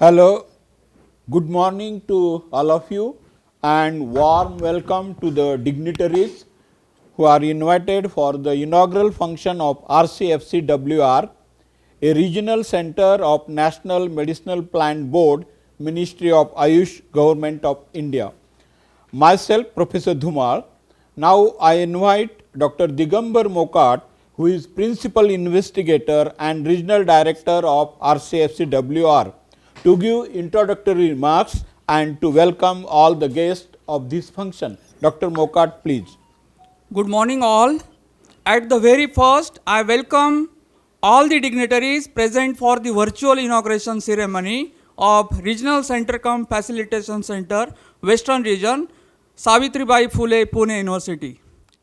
Hello, good morning to all of you and warm welcome to the dignitaries who are invited for the inaugural function of RCFCWR, a regional center of National Medicinal Plant Board, Ministry of Ayush, Government of India. Myself, Professor Dhumar. Now I invite Dr. Digambar Mokat, who is Principal Investigator and Regional Director of RCFCWR, to give introductory remarks and to welcome all the guests of this function. Dr. Mokat, please. Good morning all. At the very first, I welcome all the dignitaries present for the virtual inauguration ceremony of Regional Center cum Facilitation Center, Western Region, Savitribai Phule, Pune University.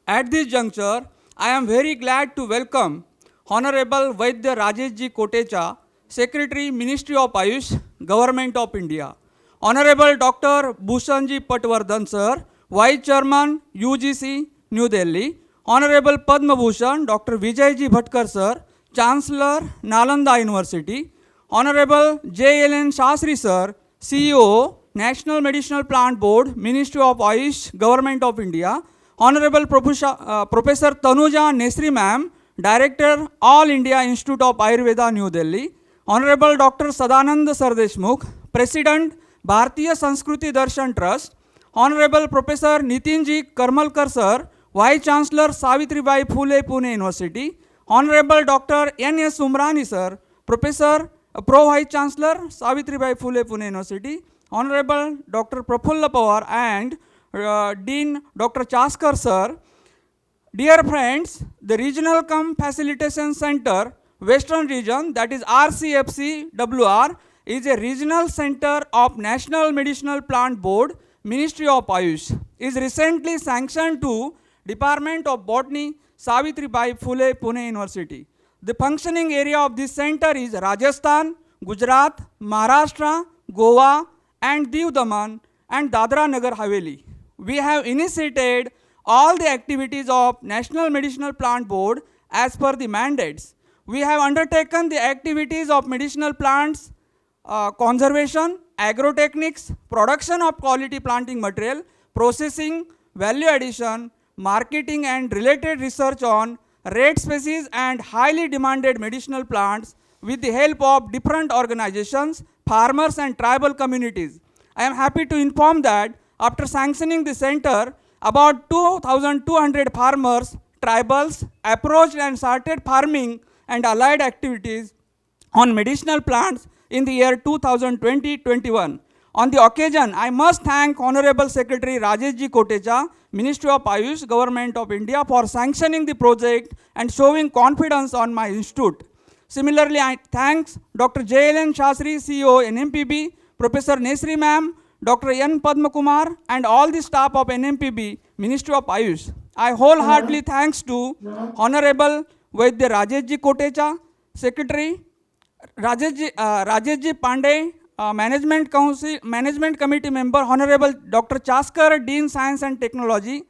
At this juncture, I am very glad to welcome Honorable Vaidya Rajeshji Kotecha, Secretary, Ministry of Ayush, Government of India. Honorable Dr. Bhushanji Patwardhan Sir, Vice Chairman, UGC, New Delhi. Honorable Padma Bhushan, Dr. Vijayji Bhatkar Sir, Chancellor, Nalanda University. Honorable J.L.N. Shastri Sir, CEO, National Medicinal Plant Board, Ministry of Ayush, Government of India. Honorable Professor Tanuja Nesri Ma'am, Director, All India Institute of Ayurveda, New Delhi. Honorable Dr. Sadanand Sardeshmukh, President, Bharatiya Sanskriti Darshan Trust. Honorable Professor Nitinji Karmalkar Sir, Vice Chancellor, Savitribai Phule, Pune University. Honorable Dr. N.S. Umrani Sir, Professor, Pro Vice Chancellor, Savitribai Phule, Pune University. Honorable Dr. Prafulla Pawar and Dean Dr. Chaskar Sir. Dear friends, the Regional cum Facilitation Center, Western Region, that is RCFCWR, is a regional center of National Medicinal Plant Board, Ministry of Ayush. Is recently sanctioned to Department of Botany, Savitribai Phule, Pune University. The functioning area of this center is Rajasthan, Gujarat, Maharashtra, Goa, and Diu Daman and Dadra Nagar Haveli. We have initiated all the activities of National Medicinal Plant Board as per the mandates. We have undertaken the activities of medicinal plants, conservation, agrotechnics, production of quality planting material, processing, value addition, marketing and related research on rare species and highly demanded medicinal plants with the help of different organizations, farmers and tribal communities. I am happy to inform that after sanctioning the center, about 2,200 farmers, tribals approached and started farming and allied activities on medicinal plants in the year 2020-21. On the occasion, I must thank Honorable Secretary Rajeshji Kotecha, Ministry of Ayush, Government of India for sanctioning the project and showing confidence on my institute. Similarly, I thanks Dr. J.L.N. Shastri, CEO, NMPB, Professor Nesri Ma'am, Dr. N. Padma Kumar, and all the staff of NMPB, Ministry of Ayush. I wholeheartedly thanks to Honorable Vaidya Rajeshji Kotecha, Secretary, Rajeshji Pandey, Management Committee Member, Honorable Dr. Chaskar, Dean Science and Technology,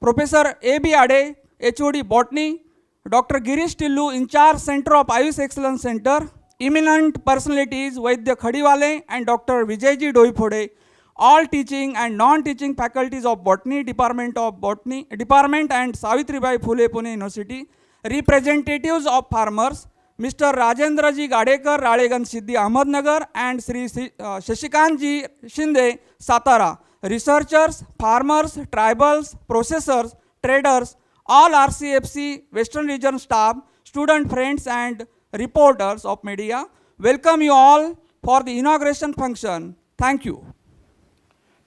Professor A.B. Ade, HOD Botany, Dr. Girish Tillu, in charge Center of Ayush Excellence Center, eminent personalities Vaidya Khadiwale and Dr. Vijayji Doiphode, all teaching and non-teaching faculties of Botany, Department and Savitribai Phule, Pune University, representatives of farmers, Mr. Rajendraji Gadekar, Ralegan Siddhi, Ahmednagar, and Sri Shashikantji Shinde, Satara, researchers, farmers, tribals, processors, traders, all RCFC Western Region staff, student friends and reporters of media, welcome you all for the inauguration function. Thank you.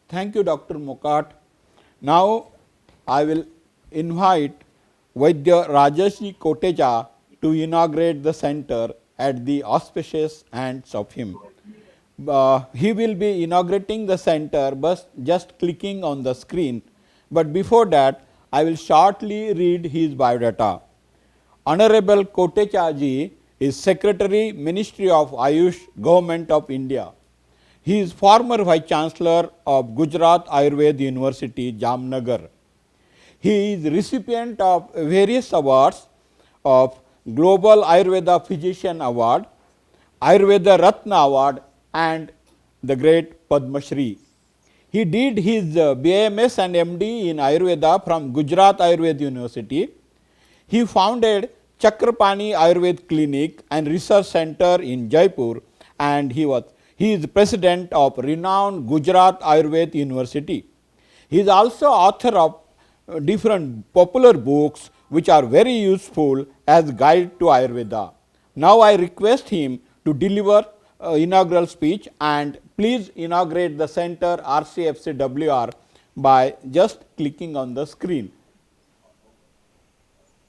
Thank you, Dr. Mokat. Now I will invite Vaidya Rajeshji Kotecha to inaugurate the center at the auspicious hands of him. He will be inaugurating the center but just clicking on the screen. But before that, I will shortly read his biodata. Honorable Kotecha ji is Secretary, Ministry of Ayush, Government of India. He is former Vice Chancellor of Gujarat Ayurveda University, Jamnagar. He is recipient of various awards of Global Ayurveda Physician Award, Ayurveda Ratna Award and the great Padma Shri. He did his BAMS and MD in Ayurveda from Gujarat Ayurveda University. He founded Chakrapani Ayurveda Clinic and Research Center in Jaipur, and he is president of renowned Gujarat Ayurveda University. He is also author of different popular books which are very useful as guide to Ayurveda. Now I request him to deliver inaugural speech, and please inaugurate the center RCFCWR by just clicking on the screen.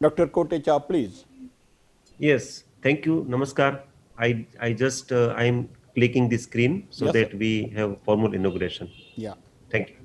Dr. Kotecha, please. Yes, thank you. Namaskar. I just I am clicking the screen so Yes, that sir. we have formal inauguration. Yeah. Thank you.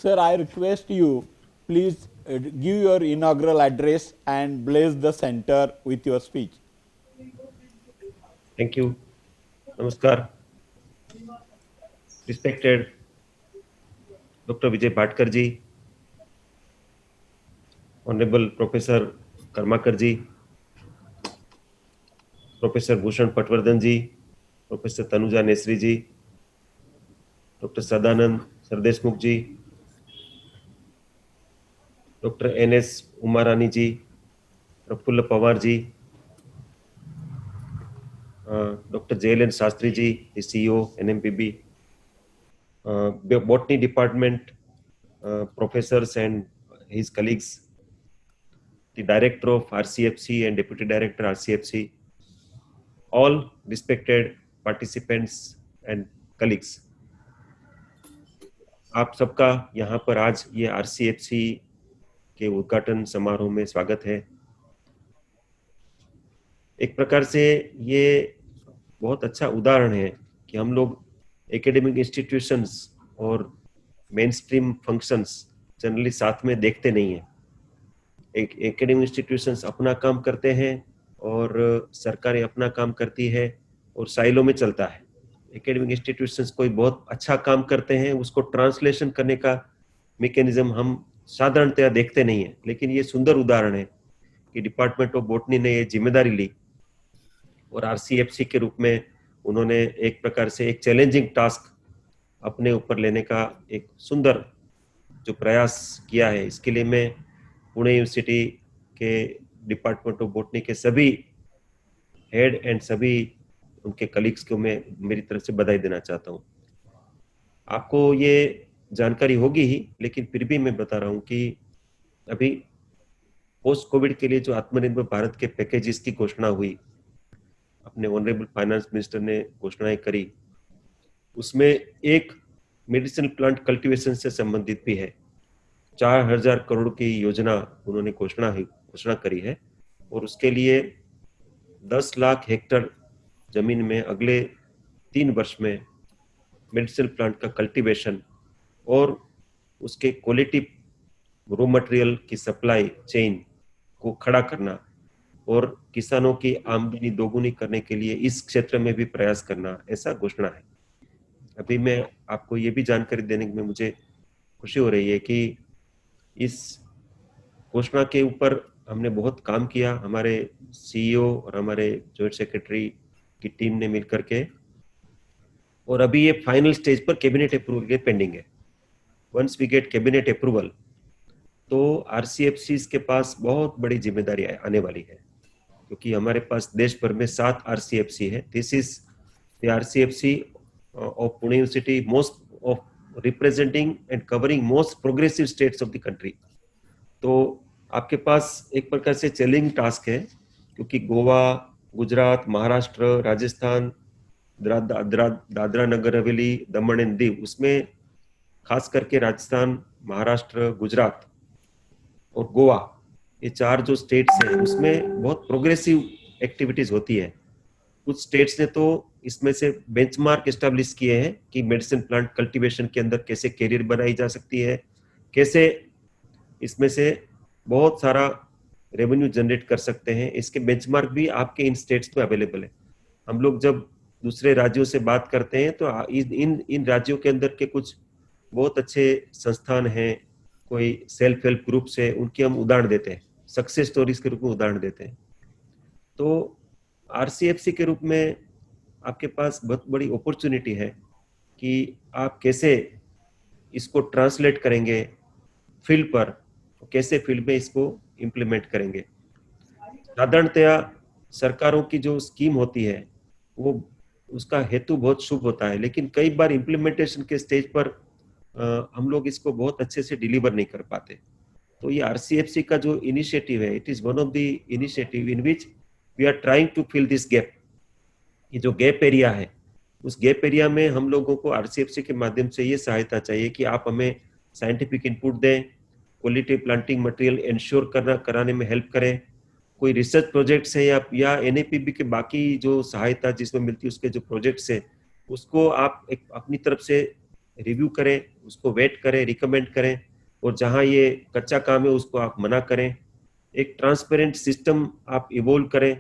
Sir, I request you, please give your inaugural address and bless the center with your speech. Thank you. Namaskar. Respected Dr. Vijay Bhatkar ji, Honorable Professor Karmakar ji, Professor Bhushan Patwardhan ji, Professor Tanuja Nesri ji, Dr. Sadanand Sardeshmukh ji, Dr. N.S. Umarani ji, Prafulla Pawar ji, Dr. J.L.N. Shastri ji, the CEO, NMPB, Botany Department professors and his colleagues, the Director of RCFC and Deputy Director RCFC, all respected participants and colleagues. आप सबका यहाँ पर आज ये RCFC के उद्घाटन समारोह में स्वागत है। एक प्रकार से ये बहुत अच्छा उदाहरण है कि हम लोग एकेडमिक इंस्टीट्यूशंस और मेन स्ट्रीम फंक्शंस जनरली साथ में देखते नहीं हैं। एक एकेडमिक इंस्टीट्यूशंस अपना काम करते हैं और सरकारें अपना काम करती है और साइलों में चलता है। एकेडमिक इंस्टीट्यूशंस कोई बहुत अच्छा काम करते हैं, उसको ट्रांसलेशन करने का मैकेनिज्म हम साधारणतया देखते नहीं है, लेकिन ये सुंदर उदाहरण है कि डिपार्टमेंट ऑफ बॉटनी ने ये जिम्मेदारी ली और आरसीएफसी के रूप में उन्होंने एक प्रकार से एक चैलेंजिंग टास्क अपने ऊपर लेने का एक सुंदर जो प्रयास किया है। इसके लिए मैं पुणे यूनिवर्सिटी के डिपार्टमेंट ऑफ बॉटनी के सभी हेड एंड सभी उनके कलीग्स को मैं मेरी तरफ से बधाई देना चाहता हूँ। आपको ये जानकारी होगी ही, लेकिन फिर भी मैं बता रहा हूँ कि अभी पोस्ट कोविड के लिए जो आत्मनिर्भर भारत के पैकेजेस की घोषणा हुई, अपने ऑनरेबल फाइनेंस मिनिस्टर ने घोषणाएं करी, उसमें एक मेडिसिनल प्लांट कल्टीवेशन से संबंधित भी है। 4000 करोड़ की योजना उन्होंने घोषणा करी है और उसके लिए 10 लाख हेक्टेयर जमीन में अगले 3 वर्ष में मेडिसिनल प्लांट का कल्टीवेशन और उसके क्वालिटी रॉ मटेरियल की सप्लाई चेन को खड़ा करना और किसानों की आमदनी दोगुनी करने के लिए इस क्षेत्र में भी प्रयास करना, ऐसा घोषणा है। अभी मैं आपको ये भी जानकारी देने में मुझे खुशी हो रही है कि इस घोषणा के ऊपर हमने बहुत काम किया, हमारे सीईओ और हमारे जॉइंट सेक्रेटरी की टीम ने मिलकर के, और अभी ये फाइनल स्टेज पर कैबिनेट अप्रूवल के पेंडिंग है। Once we get cabinet approval तो आरसीएफसीज के पास बहुत बड़ी जिम्मेदारी आने वाली है, क्योंकि हमारे पास देश भर में 7 आरसीएफसी है। This is the RCFC of Pune University, most of representing and covering most progressive states of the country. तो आपके पास एक प्रकार से चैलेंजिंग टास्क है, क्योंकि गोवा, गुजरात, महाराष्ट्र, राजस्थान, दादरा नगर हवेली, दमन एंड दीव, उसमें खास करके राजस्थान महाराष्ट्र, गुजरात और गोवा, ये 4 जो स्टेट्स हैं उसमें बहुत प्रोग्रेसिव एक्टिविटीज होती है। कुछ स्टेट्स ने तो इसमें से बेंचमार्क एस्टेब्लिश किए हैं कि मेडिसिन प्लांट कल्टीवेशन के अंदर कैसे कैरियर बनाई जा सकती है, कैसे इसमें से बहुत सारा रेवेन्यू जनरेट कर सकते हैं। इसके बेंचमार्क भी आपके इन स्टेट्स में अवेलेबल है। हम लोग जब दूसरे राज्यों से बात करते हैं तो इन राज्यों के अंदर के कुछ बहुत अच्छे संस्थान हैं, कोई सेल्फ हेल्प ग्रुप्स है, उनकी हम उदाहरण देते हैं, सक्सेस स्टोरीज के रूप में उदाहरण देते हैं। तो आरसीएफसी के रूप में आपके पास बहुत बड़ी अपॉर्चुनिटी है कि आप कैसे इसको ट्रांसलेट करेंगे फील्ड पर, कैसे फील्ड में इसको इम्प्लीमेंट करेंगे। साधारणतया सरकारों की जो स्कीम होती है वो उसका हेतु बहुत शुभ होता है, लेकिन कई बार इम्प्लीमेंटेशन के स्टेज पर हम लोग इसको बहुत अच्छे से डिलीवर नहीं कर पाते। तो ये आरसीएफसी का जो इनिशिएटिव है, it is one of the initiative in which we are trying to fill this gap. ये जो गैप एरिया है, उस गैप एरिया में हम लोगों को आरसीएफसी के माध्यम से ये सहायता चाहिए कि आप हमें साइंटिफिक इनपुट दें, क्वालिटी प्लांटिंग मटेरियल इंश्योर कराने में हेल्प करें, कोई रिसर्च प्रोजेक्ट्स है या एनएपीबी के बाकी जो सहायता जिसमें मिलती है उसके जो प्रोजेक्ट्स है उसको आप एक अपनी तरफ से रिव्यू करें, उसको वेट करें, रिकमेंड करें, और जहां ये कच्चा काम है उसको आप मना करें। एक ट्रांसपेरेंट सिस्टम आप इवोल्व करें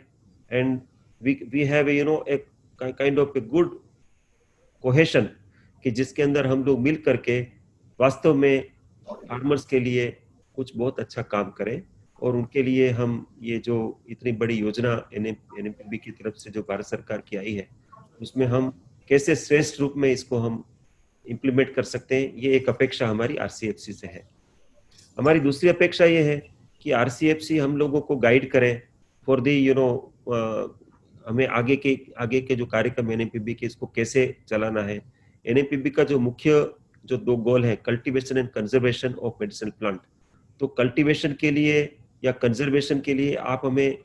and we have a kind of a good cohesion कि जिसके अंदर हम लोग मिल करके वास्तव में फार्मर्स के लिए कुछ बहुत अच्छा काम करें। और उनके लिए हम ये जो इतनी बड़ी योजना एनएपीबी की तरफ से जो भारत सरकार की आई है उसमें हम कैसे श्रेष्ठ रूप में इसको हम इम्प्लीमेंट कर सकते हैं, ये एक अपेक्षा हमारी आरसीएफसी से है। हमारी दूसरी अपेक्षा ये है कि आरसीएफसी हम लोगों को गाइड करें फॉर दी हमें आगे के जो कार्यक्रम एनएपीबी के इसको कैसे चलाना है। एनएपीबी का जो मुख्य जो 2 गोल है, cultivation and conservation of medicinal plant. तो कल्टीवेशन के लिए या कंजर्वेशन के लिए आप हमें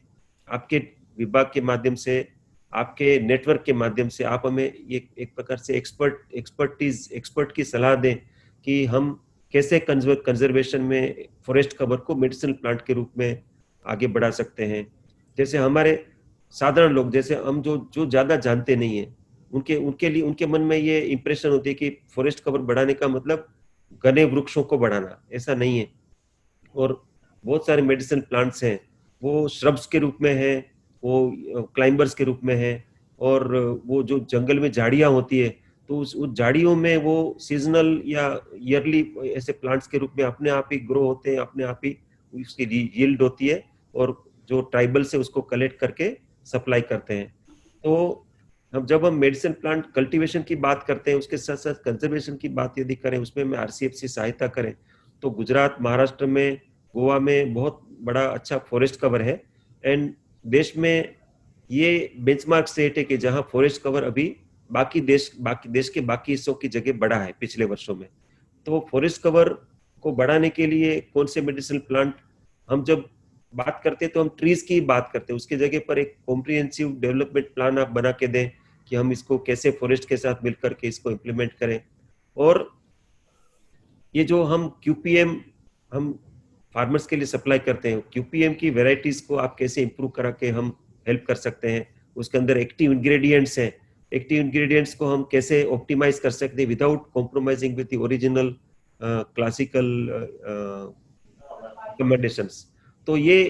आपके विभाग के माध्यम से, आपके नेटवर्क के माध्यम से आप हमें ये एक प्रकार से एक्सपर्ट की सलाह दें कि हम कैसे कंजर्वेशन में फॉरेस्ट कवर को मेडिसिनल प्लांट के रूप में आगे बढ़ा सकते हैं। जैसे हमारे साधारण लोग, जैसे हम जो ज्यादा जानते नहीं है, उनके लिए उनके मन में ये इंप्रेशन होती है कि फॉरेस्ट कवर बढ़ाने का मतलब घने वृक्षों को बढ़ाना, ऐसा नहीं है। और बहुत सारे मेडिसिन प्लांट्स हैं, वो श्रब्स के रूप में है, वो क्लाइंबर्स के रूप में है, और वो जो जंगल में झाड़ियां होती है तो उस झाड़ियों में वो सीजनल या ईयरली ऐसे प्लांट्स के रूप में अपने आप ही ग्रो होते हैं, अपने आप ही उसकी यील्ड होती है, और जो ट्राइबल से उसको कलेक्ट करके सप्लाई करते हैं। तो जब हम मेडिसिन प्लांट कल्टीवेशन की बात करते हैं, उसके साथ साथ कंजर्वेशन की बात यदि करें, उसमें में आरसीएफसी सहायता करें, तो गुजरात, महाराष्ट्र में, गोवा में बहुत बड़ा अच्छा फॉरेस्ट कवर है। एंड देश में ये बेंचमार्क स्टेट है कि जहां फॉरेस्ट कवर अभी बाकी देश के बाकी हिस्सों की जगह बढ़ा है पिछले वर्षों में। तो फॉरेस्ट कवर को बढ़ाने के लिए कौन से मेडिसिनल प्लांट, हम जब बात करते हैं तो हम ट्रीज की बात करते हैं, उसकी जगह पर एक कॉम्प्रिहेंसिव डेवलपमेंट प्लान आप बना के दें कि हम इसको कैसे फॉरेस्ट के साथ मिलकर के इसको इम्प्लीमेंट करें। और ये जो हम क्यूपीएम हम फार्मर्स के लिए सप्लाई करते हैं, क्यूपीएम की वेराइटीज को आप कैसे इंप्रूव करा के हम हेल्प कर सकते हैं। उसके अंदर एक्टिव इंग्रेडिएंट्स हैं, एक्टिव इंग्रेडिएंट्स को हम कैसे ऑप्टिमाइज कर सकते हैं without compromising with the original classical recommendations. तो ये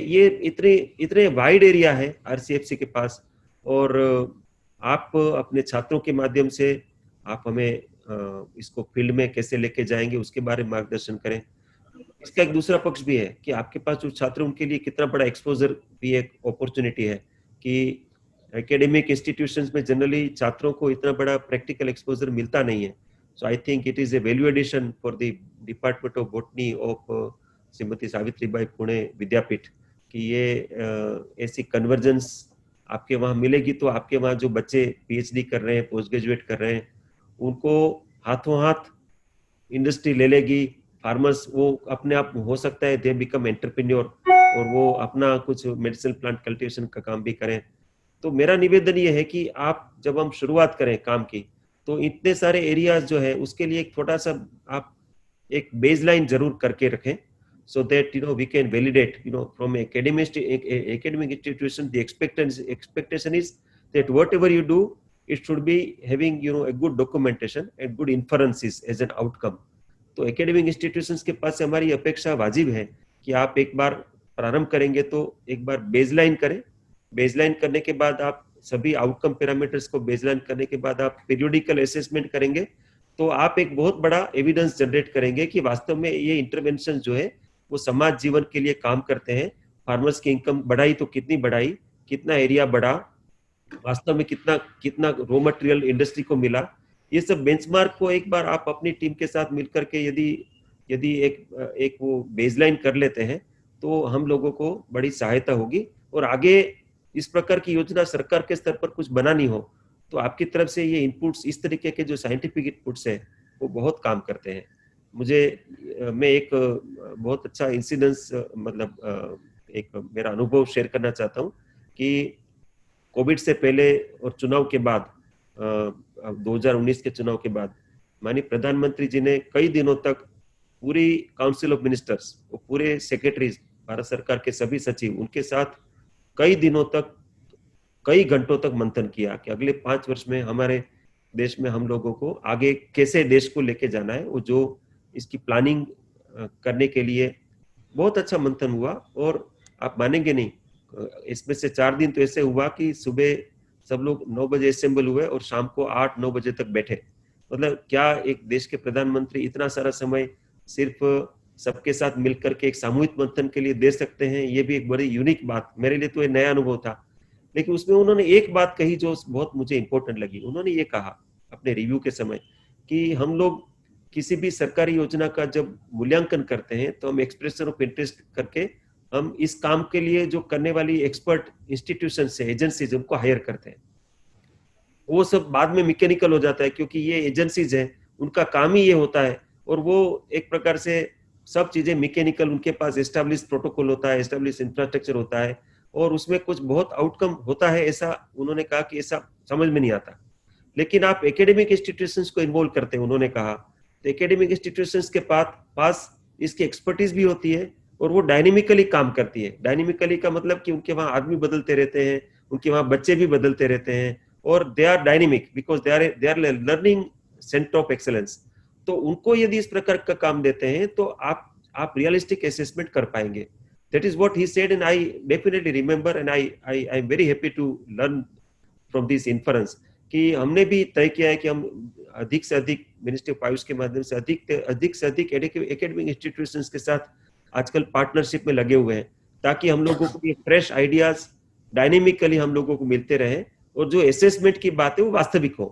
इतने वाइड एरिया है आरसीएफसी के पास, और आप अपने छात्रों के माध्यम से आप हमें इसको फील्ड में कैसे लेके जाएंगे उसके बारे में मार्गदर्शन करें। इसका एक दूसरा पक्ष भी है कि आपके पास जो छात्र उनके लिए कितना बड़ा एक्सपोजर भी एक अपॉर्चुनिटी है कि एकेडमिक इंस्टीट्यूशंस में जनरली छात्रों को इतना बड़ा प्रैक्टिकल एक्सपोजर मिलता नहीं है। So I think it is a value addition for the department of botany of Shrimati Savitribai Pune Vidyapeeth कि ये ऐसी कन्वर्जेंस आपके वहाँ मिलेगी, तो आपके वहाँ जो बच्चे पीएचडी कर रहे हैं, पोस्ट ग्रेजुएट कर रहे हैं, उनको हाथों हाथ इंडस्ट्री ले लेगी। फार्मर्स वो अपने आप हो सकता है दे बिकम एंटरप्रेन्योर और वो अपना कुछ मेडिसिनल प्लांट कल्टीवेशन का काम भी करें। तो मेरा निवेदन ये है कि आप जब हम शुरुआत करें काम की, तो इतने सारे एरियाज जो है उसके लिए एक छोटा सा आप एक बेसलाइन जरूर करके रखें, so that we can validate, from academic institution, the expectation is that whatever you do, it should be having a good documentation and good inferences as an outcome. तो एकेडमिक इंस्टीट्यूशंस के पास से हमारी अपेक्षा वाजिब है कि आप एक बार प्रारंभ करेंगे तो एक बार बेसलाइन करें, बेसलाइन करने के बाद आप सभी आउटकम पैरामीटर्स को बेसलाइन करने के बाद आप पीरियोडिकल असेसमेंट करेंगे, तो आप एक बहुत बड़ा एविडेंस जनरेट करेंगे कि वास्तव में ये इंटरवेंशन जो है वो समाज जीवन के लिए काम करते हैं। फार्मर्स की इनकम बढ़ाई तो कितनी बढ़ाई, कितना एरिया बढ़ा, वास्तव में कितना रॉ मटेरियल इंडस्ट्री को मिला, ये सब बेंचमार्क को एक बार आप अपनी टीम के साथ मिलकर के यदि एक वो बेसलाइन कर लेते हैं तो हम लोगों को बड़ी सहायता होगी। और आगे इस प्रकार की योजना सरकार के स्तर पर कुछ बनानी हो तो आपकी तरफ से ये इनपुट्स, इस तरीके के जो साइंटिफिक इनपुट्स है वो बहुत काम करते हैं। मैं एक बहुत अच्छा इंसिडेंस, मतलब एक मेरा अनुभव शेयर करना चाहता हूँ कि कोविड से पहले और चुनाव के बाद, 2019 के चुनाव के बाद माननीय प्रधानमंत्री जी ने कई दिनों तक पूरी काउंसिल ऑफ मिनिस्टर्स, वो पूरे सेक्रेटरीज, भारत सरकार के सभी सचिव, उनके साथ कई दिनों तक, कई घंटों तक मंथन किया कि अगले 5 वर्ष में हमारे देश में हम लोगों को आगे कैसे देश को लेके जाना है। वो जो इसकी प्लानिंग करने के लिए बहुत अच्छा मंथन हुआ। और आप मानेंगे नहीं, इसमें से 4 दिन तो ऐसे हुआ कि सुबह सब लोग 9 बजे असेंबल हुए और शाम को 8-9 बजे तक बैठे। मतलब क्या एक देश के प्रधानमंत्री इतना सारा समय सिर्फ सबके साथ मिलकर के एक सामूहिक मंथन के लिए दे सकते हैं, ये भी एक बड़ी यूनिक बात, मेरे लिए तो ये नया अनुभव था। लेकिन उसमें उन्होंने एक बात कही जो बहुत मुझे इंपॉर्टेंट लगी। उन्होंने ये कहा अपने रिव्यू के समय कि हम लोग किसी भी सरकारी योजना का जब मूल्यांकन करते हैं तो हम एक्सप्रेशन ऑफ इंटरेस्ट करके हम इस काम के लिए जो करने वाली एक्सपर्ट इंस्टीट्यूशन से, एजेंसीज, उनको हायर करते हैं। वो सब बाद में मैकेनिकल हो जाता है क्योंकि ये एजेंसीज हैं, उनका काम ही ये होता है और वो एक प्रकार से सब चीजें मैकेनिकल, उनके पास एस्टैब्लिश प्रोटोकॉल होता है, एस्टैब्लिश इंफ्रास्ट्रक्चर होता है और उसमें कुछ बहुत आउटकम होता है। ऐसा उन्होंने कहा कि ऐसा समझ में नहीं आता। लेकिन आप एकेडमिक इंस्टीट्यूशंस को इन्वॉल्व करते हैं, उन्होंने कहा, तो एकेडमिक इंस्टीट्यूशंस के पास इसकी एक्सपर्टीज भी होती है और वो डायनेमिकली काम करती है। डायनेमिकली का मतलब कि उनके वहां आदमी बदलते रहते हैं, उनके वहां बच्चे भी बदलते रहते हैं और they are dynamic because they are learning centre of excellence. तो उनको यदि इस प्रकार का काम देते हैं तो आप रियलिस्टिक असेसमेंट कर पाएंगे। That is what he said and I definitely remember and I am very happy to learn from this inference कि हमने भी तय किया है कि हम अधिक से अधिक मिनिस्ट्री ऑफ आयुष के माध्यम से अधिक से अधिक एकेडमिक इंस्टीट्यूशंस के साथ आजकल पार्टनरशिप में लगे हुए हैं ताकि हम लोगों को फ्रेश आइडियाज डायनेमिकली हम लोगों को मिलते रहे और जो असेसमेंट की बात है वो वास्तविक हो।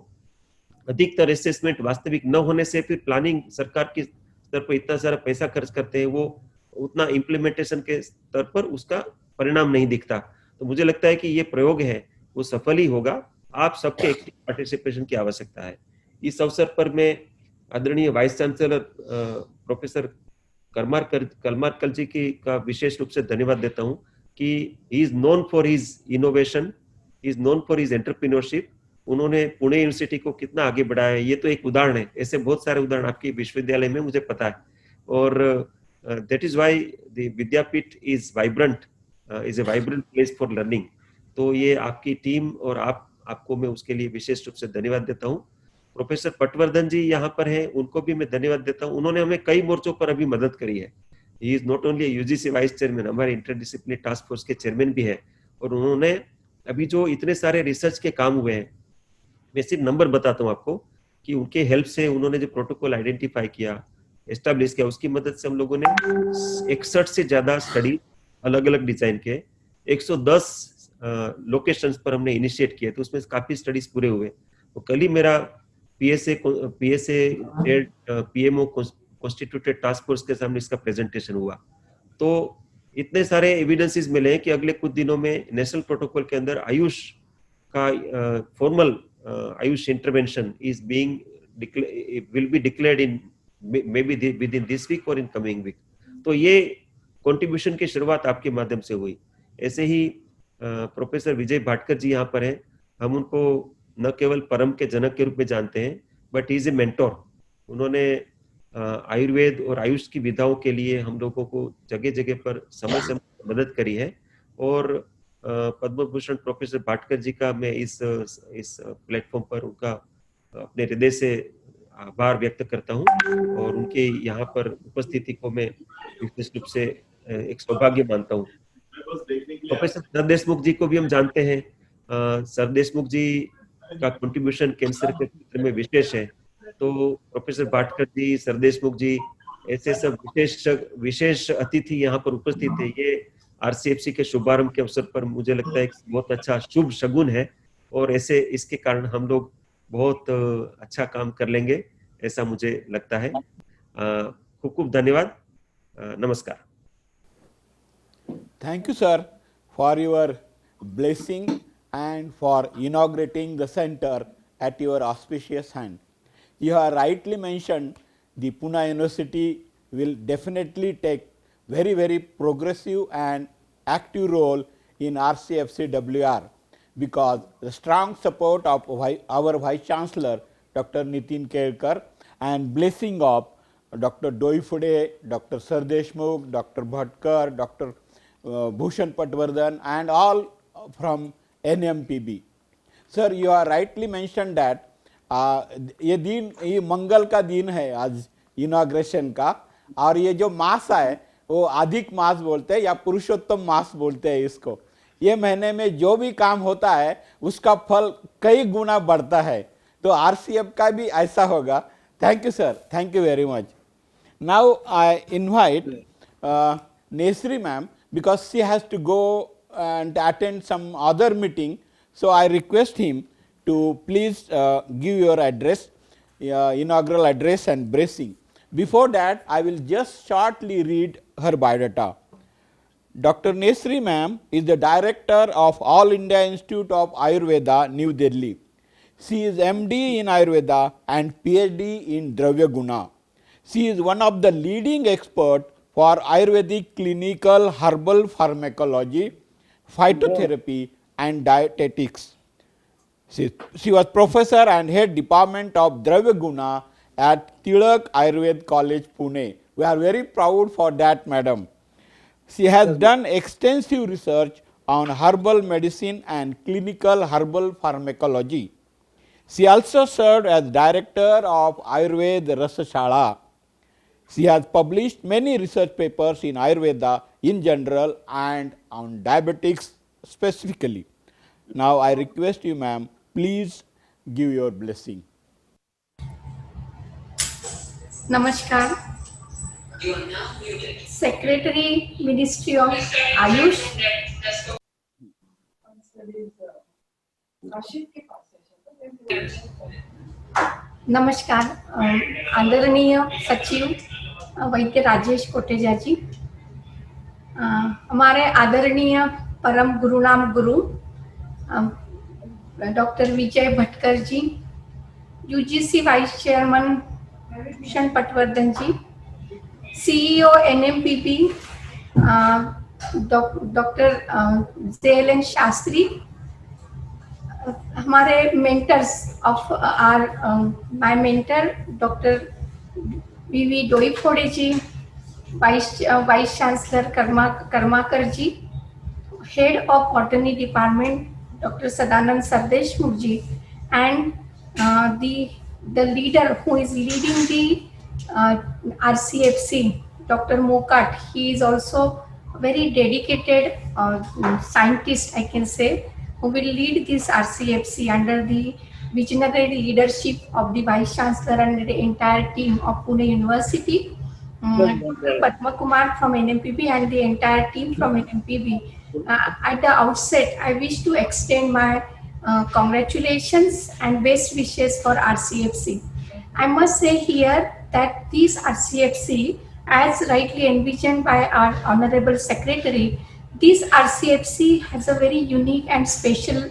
अधिकतर असेसमेंट वास्तविक न होने से फिर प्लानिंग सरकार के स्तर पर इतना सारा पैसा खर्च करते हैं, वो उतना इम्प्लीमेंटेशन के स्तर पर उसका परिणाम नहीं दिखता। तो मुझे लगता है कि ये प्रयोग है वो सफल ही होगा। आप सबके एक्टिव पार्टिसिपेशन की आवश्यकता है। इस अवसर पर मैं आदरणीय वाइस चांसलर प्रोफेसर करमारकल जी की का विशेष रूप से धन्यवाद देता हूं कि he is known for his innovation, he is known for his entrepreneurship. उन्होंने पुणे यूनिवर्सिटी को कितना आगे बढ़ाया है, ये तो एक उदाहरण है। ऐसे बहुत सारे उदाहरण आपके विश्वविद्यालय में मुझे पता है और that is why the Vidyapeeth is vibrant, is a vibrant place for learning। तो ये आपकी टीम और आपको मैं उसके लिए विशेष रूप से धन्यवाद देता हूँ। प्रोफेसर पटवर्धन जी यहाँ पर हैं, उनको भी मैं धन्यवाद देता हूँ। उन्होंने हमें कई मोर्चों पर अभी मदद करी है। He is not only UGC vice chairman, हमारे इंटरडिसिप्लिनरी टास्क फोर्स के चेयरमैन भी है और उन्होंने अभी जो इतने सारे रिसर्च के काम हुए हैं, मैं सिर्फ नंबर बताता हूँ आपको कि उनके हेल्प से उन्होंने जो प्रोटोकॉल आइडेंटिफाई किया, एस्टैब्लिश किया, उसकी मदद से हम लोगों ने 61 से ज्यादा स्टडी अलग अलग डिजाइन के 110 लोकेशंस पर हमने इनिशिएट किए। तो उसमें काफी स्टडीज पूरे हुए। तो कल ही मेरा PSA PMO constituted task force के सामने इसका प्रेजेंटेशन हुआ। तो इतने सारे एविडेंसेस मिले हैं कि अगले कुछ दिनों में नेशनल प्रोटोकॉल के अंदर आयुष का formal Ayush intervention is being will be declared in maybe within this week or in coming week। तो ये कंट्रीब्यूशन की शुरुआत आपके माध्यम से हुई। ऐसे ही प्रोफेसर विजय भाटकर जी यहाँ पर हैं। हम उनको न केवल परम के जनक के रूप में जानते हैं but he is a mentor. उन्होंने आयुर्वेद और आयुष की विधाओं के लिए हम लोगों को जगह जगह पर समय समय पर मदद करी है। और पद्म भूषण प्रोफेसर भाटकर जी का मैं इस प्लेटफॉर्म पर उनका अपने हृदय से आभार व्यक्त करता हूँ, और उनके यहाँ पर उपस्थिति को मैं विशेष रूप से एक सौभाग्य मानता हूँ। प्रोफेसर सर देशमुख जी को भी हम जानते हैं। सर देशमुख जी का कंट्रीब्यूशन कैंसर के क्षेत्र में विशेष है। तो प्रोफेसर भाटकर जी, सर देशमुख जी, ऐसे सब विशेष अतिथि यहाँ पर उपस्थित है। ये आरसीएफसी के शुभारंभ के अवसर पर मुझे लगता है कि बहुत अच्छा शुभ शगुन है, और ऐसे इसके कारण हम लोग बहुत अच्छा काम कर लेंगे, ऐसा मुझे लगता है। खूब खूब धन्यवाद। नमस्कार। Thank you, sir, for your blessing and for inaugurating the center at your auspicious hand. You have rightly mentioned the Pune University will definitely take very progressive and active role in RCFCWR, because the strong support of our Vice Chancellor Dr. Nitin Kelkar and blessing of Dr. Doifude, Dr. Sardeshmukh, Dr. Bhatkar, Dr. Bhushan Patwardhan and all from NMPB. Sir, you are rightly mentioned that ये मंगल का दिन है आज inauguration का, और ये जो मास है वो अधिक मास बोलते हैं या पुरुषोत्तम मास बोलते हैं इसको। ये महीने में जो भी काम होता है उसका फल कई गुना बढ़ता है, तो आरसीएफ का भी ऐसा होगा। Thank you sir, thank you very much. Now I invite Nesri ma'am, because she has to go and attend some other meeting, so I request him to please give your address, inaugural address and blessing. Before that, I will just shortly read her biodata. Dr. Nesri ma'am is the director of All India Institute of Ayurveda, New Delhi. She is MD in Ayurveda and PhD in Dravya Guna. She is one of the leading experts for Ayurvedic clinical herbal pharmacology, phytotherapy and dietetics. She was professor and head department of Dravya Guna at Tilak Ayurved College, Pune. We are very proud for that, madam. She has done extensive research on herbal medicine and clinical herbal pharmacology. She also served as director of Ayurved Rasashala. She has published many research papers in Ayurveda in general and on diabetics specifically. Now I request you, ma'am, please give your blessing. Namaskar. Secretary, Ministry of Ayush. नमस्कार, आदरणीय सचिव वैद्य राजेश कोटेचा जी, हमारे आदरणीय परम गुरुनाम गुरु doctor Vijay Bhatkar ji, UGC vice chairman Bhushan Patwardhan ji, CEO NMPB doctor JLN Shastri, हमारे mentors of our my mentor doctor VV Doiphode ji, vice chancellor Karmakar ji, head of botany department doctor Sadanand Sardeshmukh ji, and the leader who is leading the RCFC, Dr. Mokat. He is also a very dedicated scientist, I can say, who will lead this RCFC under the visionary leadership of the Vice Chancellor and the entire team of Pune University. Padma Kumar from NMPB and the entire team from NMPB. At the outset, I wish to extend my congratulations and best wishes for RCFC. I must say here that this RCFC, as rightly envisioned by our Honorable Secretary, this RCFC has a very unique and special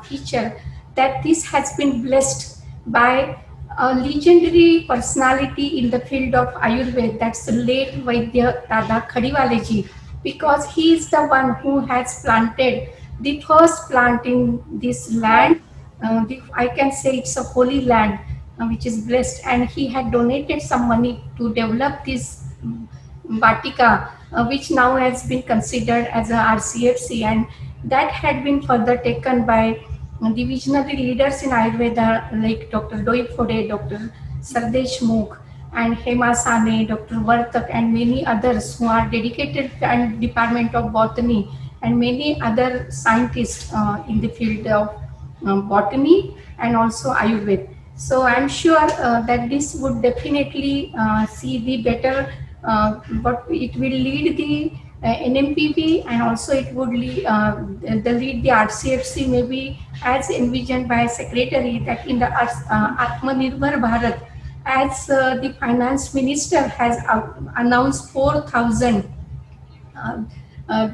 feature, that this has been blessed by a legendary personality in the field of Ayurveda, that's the late Vaidya Dada Khadiwale ji, because he is the one who has planted the first plant in this land. I can say it's a holy land, which is blessed, and he had donated some money to develop this Vatika, which now has been considered as a RCFC, and that had been further taken by the visionary leaders in Ayurveda like Dr. Doi Phode, Dr. Sardesh Mukh, and Hema Sane, Dr. Vartak, and many others who are dedicated and Department of Botany, and many other scientists in the field of botany and also Ayurveda. So I'm sure that this would definitely see the better, but it will lead the NMPB, and also it would lead the RCFC maybe as envisioned by Secretary, that in the Atmanirbhar Bharat, as the Finance Minister has announced 4,000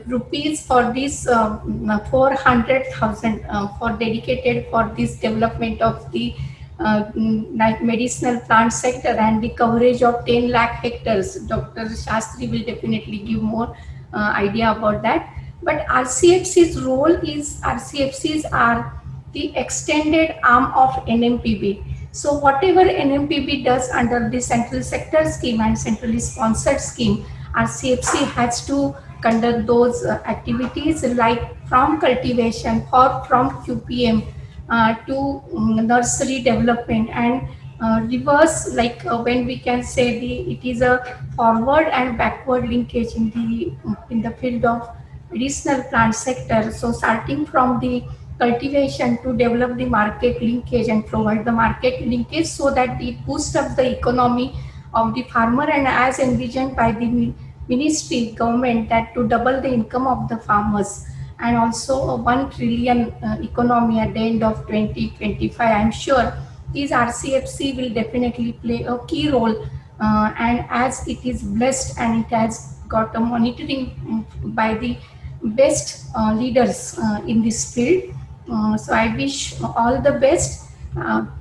rupees for this 400,000 for dedicated for this development of the like medicinal plant sector and the coverage of 10 lakh hectares. Dr. Shastri will definitely give more idea about that. But RCFC's role is, RCFCs are the extended arm of NMPB. So whatever NMPB does under the central sector scheme and centrally sponsored scheme, RCFC has to conduct those activities, like from cultivation or from QPM to nursery development, and reverse, like when we can say it is a forward and backward linkage in the field of medicinal plant sector. So starting from the cultivation to develop the market linkage and provide the market linkage, so that it boosts up the economy of the farmer, and as envisioned by the ministry government, that to double the income of the farmers, and also a 1 trillion economy at the end of 2025. I'm sure these RCFC will definitely play a key role, and as it is blessed and it has got a monitoring by the best leaders in this field. So I wish all the best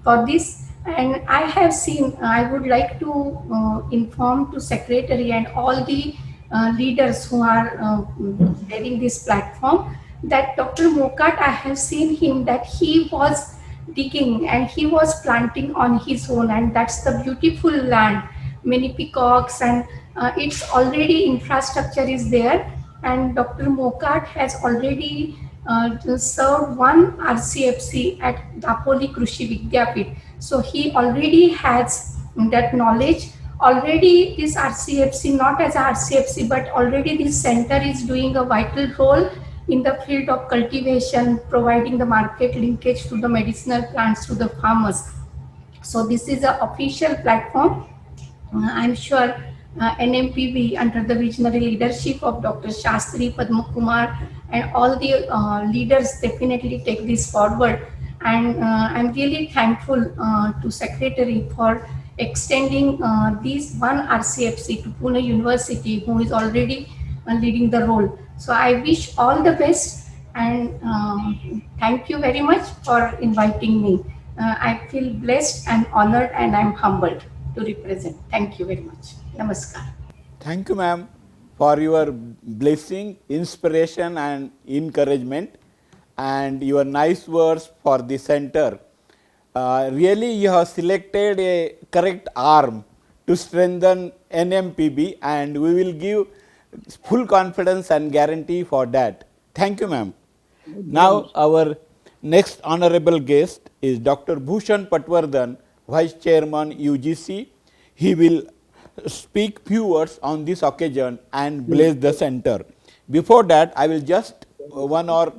for this. And I have seen, I would like to inform to Secretary and all the leaders who are heading this platform, that Dr. Mokat, I have seen him that he was digging and he was planting on his own, and that's the beautiful land, many peacocks, and it's already infrastructure is there. And Dr. Mokat has already served one RCFC at Dapoli Krushi Vidyapit. So he already has that knowledge. Already this RCFC, not as a RCFC, but already this center is doing a vital role in the field of cultivation, providing the market linkage to the medicinal plants to the farmers. So this is an official platform. I'm sure NMPB under the visionary leadership of Dr. Shastri, Padma Kumar, and all the leaders definitely take this forward. And I'm really thankful to Secretary for extending these one RCFC to Pune University, who is already leading the role. So I wish all the best, and thank you very much for inviting me. I feel blessed and honored, and I'm humbled to represent. Thank you very much. Namaskar. Thank you, ma'am, for your blessing, inspiration, and encouragement, and your nice words for the center. Really, you have selected a correct arm to strengthen NMPB, and we will give full confidence and guarantee for that. Thank you, ma'am. Now, our next honorable guest is Dr. Bhushan Patwardhan, Vice Chairman UGC. He will speak few words on this occasion and bless the center. Before that, I will just 1 or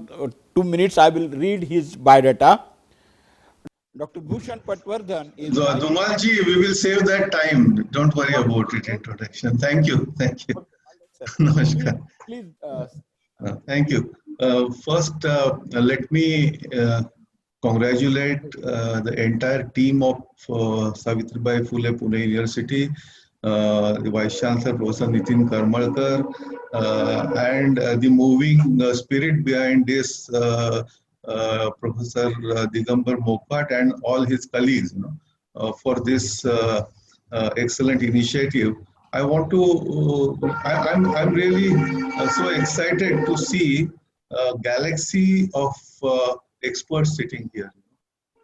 2 minutes, I will read his biodata. Dr. Bhushan Patwardhan is... Dhumalji, we will save that time. Don't worry about it, introduction. Thank you. Thank you. Namaskar. Please. Thank you. First, let me congratulate the entire team of Savitribai Phule Pune University, the Vice Chancellor Professor Nitin Karmalkar, and the moving spirit behind this Professor Digambar Mokat and all his colleagues, for this excellent initiative. I want to, I'm really so excited to see a galaxy of experts sitting here.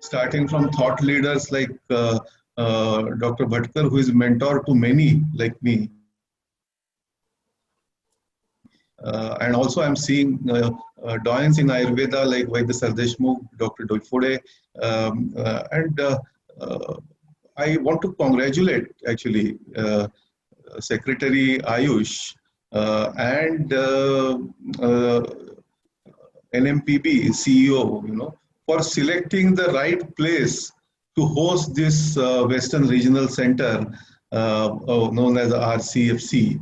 starting from thought leaders like Dr. Bhatkar, who is mentor to many like me. And also I'm seeing doyens in Ayurveda like Vaidya Sardeshmukh, Dr. Doifode, and I want to congratulate actually Secretary Ayush and NMPB CEO, for selecting the right place to host this Western Regional Center known as RCFC.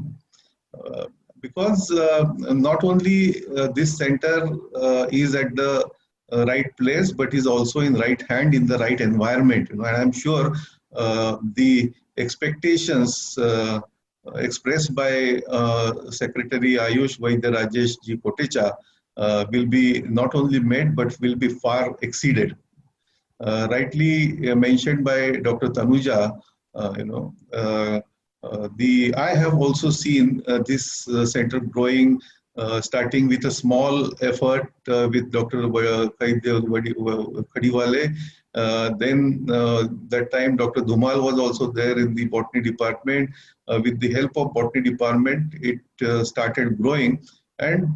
Because not only this center is at the right place, but is also in right hand in the right environment. And I'm sure the expectations expressed by Secretary Ayush Vaidya Rajesh Ji Kotecha will be not only met, but will be far exceeded. Rightly mentioned by Dr. Tanuja, I have also seen this center growing, starting with a small effort with Dr. Khadiwale. Then that time Dr. Dhumal was also there in the botany department. With the help of botany department, it started growing. And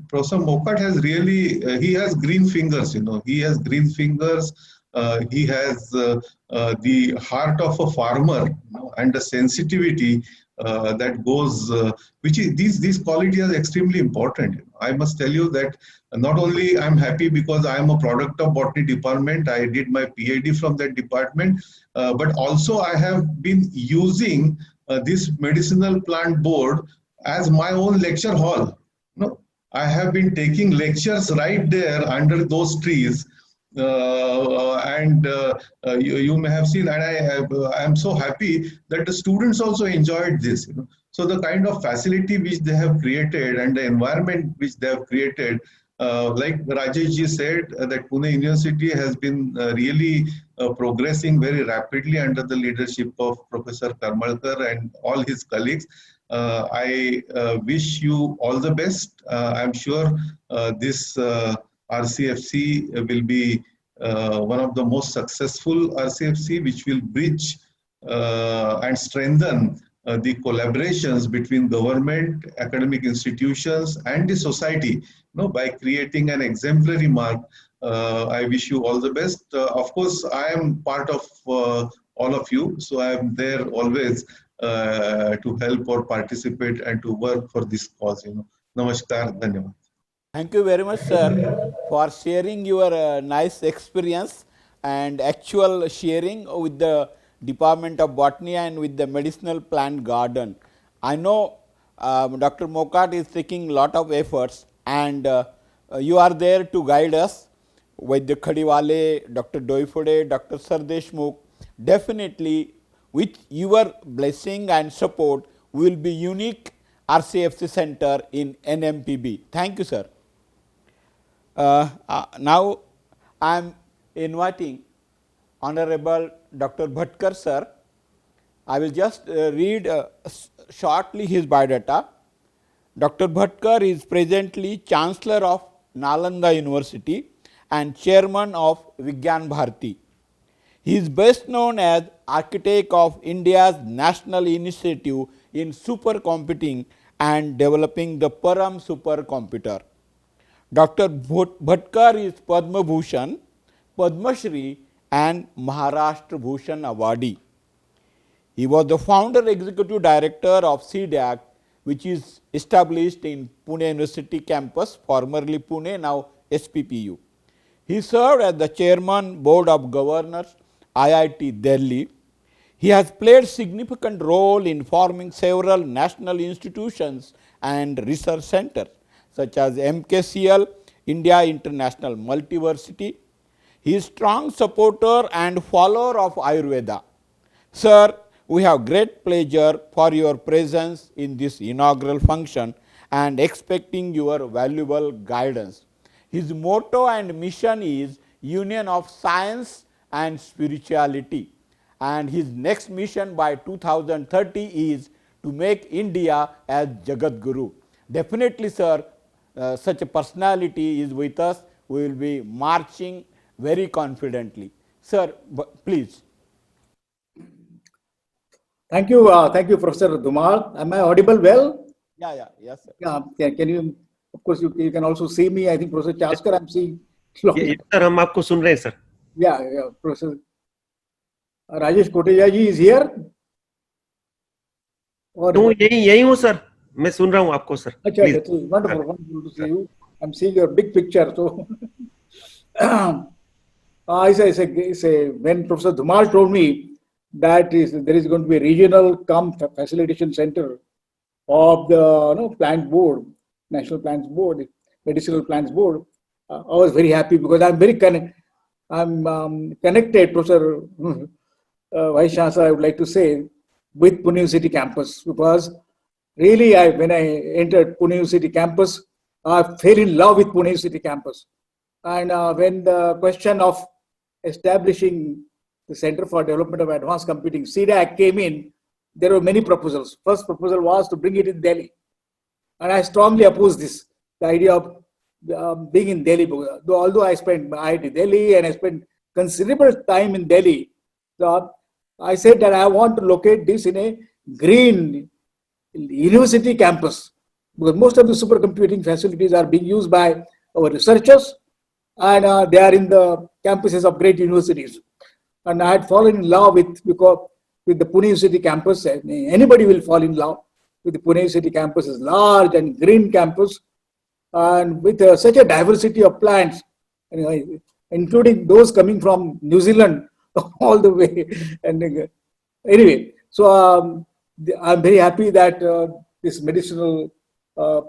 Professor Mokat has really, he has green fingers, he has green fingers. He has the heart of a farmer, and the sensitivity that goes, which is these qualities are extremely important. I must tell you that not only I'm happy because I am a product of botany department, I did my PhD from that department, but also I have been using this medicinal plant board as my own lecture hall. I have been taking lectures right there under those trees. You may have seen, and I am so happy that the students also enjoyed this. So the kind of facility which they have created and the environment which they have created, like Rajesh ji said, that Pune University has been really progressing very rapidly under the leadership of Professor Karmalkar and all his colleagues. I wish you all the best. I'm sure this RCFC will be one of the most successful RCFC, which will bridge and strengthen the collaborations between government, academic institutions, and the society, by creating an exemplary mark. I wish you all the best. Of course, I am part of all of you, so I am there always to help or participate and to work for this cause. Namaskar, dhanyawad. Thank you very much, sir, for sharing your nice experience and actual sharing with the Department of Botany and with the Medicinal Plant Garden. I know Dr. Mokat is taking lot of efforts, and you are there to guide us with the Khadiwale, Dr. Doifode, Dr. Sardeshmukh. Definitely, with your blessing and support, we will be unique RCFC center in NMPB. Thank you, sir. Now I am inviting Honorable Dr. Bhatkar sir. I will just read shortly his biodata. Dr. Bhatkar is presently Chancellor of Nalanda University and Chairman of Vigyan Bharati. He is best known as architect of India's national initiative in supercomputing and developing the Param supercomputer. Dr. Bhatkar is Padma Bhushan, Padma Shri and Maharashtra Bhushan awardee. He was the founder executive director of CDAC, which is established in Pune University campus, formerly Pune, now SPPU. He served as the chairman, Board of Governors, IIT Delhi. He has played significant role in forming several national institutions and research centers, such as MKCL, India International Multiversity. He is strong supporter and follower of Ayurveda. Sir, we have great pleasure for your presence in this inaugural function and expecting your valuable guidance. His motto and mission is union of science and spirituality, and his next mission by 2030 is to make India as Jagat Guru. Definitely, sir, such a personality is with us. We will be marching very confidently. Sir, please. Thank you, Professor Dhumal. Am I audible well? Yeah, yes, sir. Yeah, can you, of course, you can also see me. I think Professor Chaskar, I'm seeing. Sir हम आपको सुन रहे हैं sir. Yeah, Professor Rajesh Koteja ji is here. Or, तो यही हूँ sir, मैं सुन रहा हूँ आपको सर. अच्छा, wonderful to see you. I'm seeing your big picture. So, when Professor Dhumal told me that there is going to be a regional facilitation center of the Plant Board, National Plants Board, Medicinal Plants Board, I was very happy because I'm very connected, Professor Vice Chancellor, I would like to say, with Pune University campus, because really when I entered Pune University campus, I fell in love with Pune University campus. And when the question of establishing the Center for Development of Advanced Computing, CDAC, came in, there were many proposals. First proposal was to bring it in Delhi. And I strongly oppose this, the idea of being in Delhi. Although I spent IIT Delhi and I spent considerable time in Delhi, so I said that I want to locate this in a green university campus, because most of the supercomputing facilities are being used by our researchers, and they are in the campuses of great universities. And I had fallen in love with the Pune University campus. Anybody will fall in love with the Pune University campus. Is large and green campus, and with such a diversity of plants, including those coming from New Zealand all the way. And anyway, so I'm very happy that this medicinal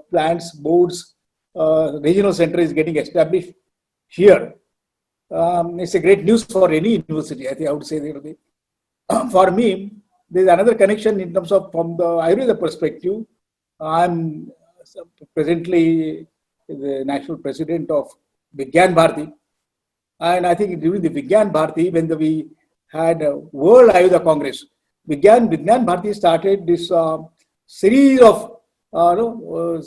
plants boards regional center is getting established here. It's a great news for any university, I think I would say. For me, there's another connection in terms of from the Ayurveda perspective. I'm presently the national president of Vigyan Bharati. And I think during the Vigyan Bharati, when we had a World Ayurveda Congress, Vigyan Bharati started this series of World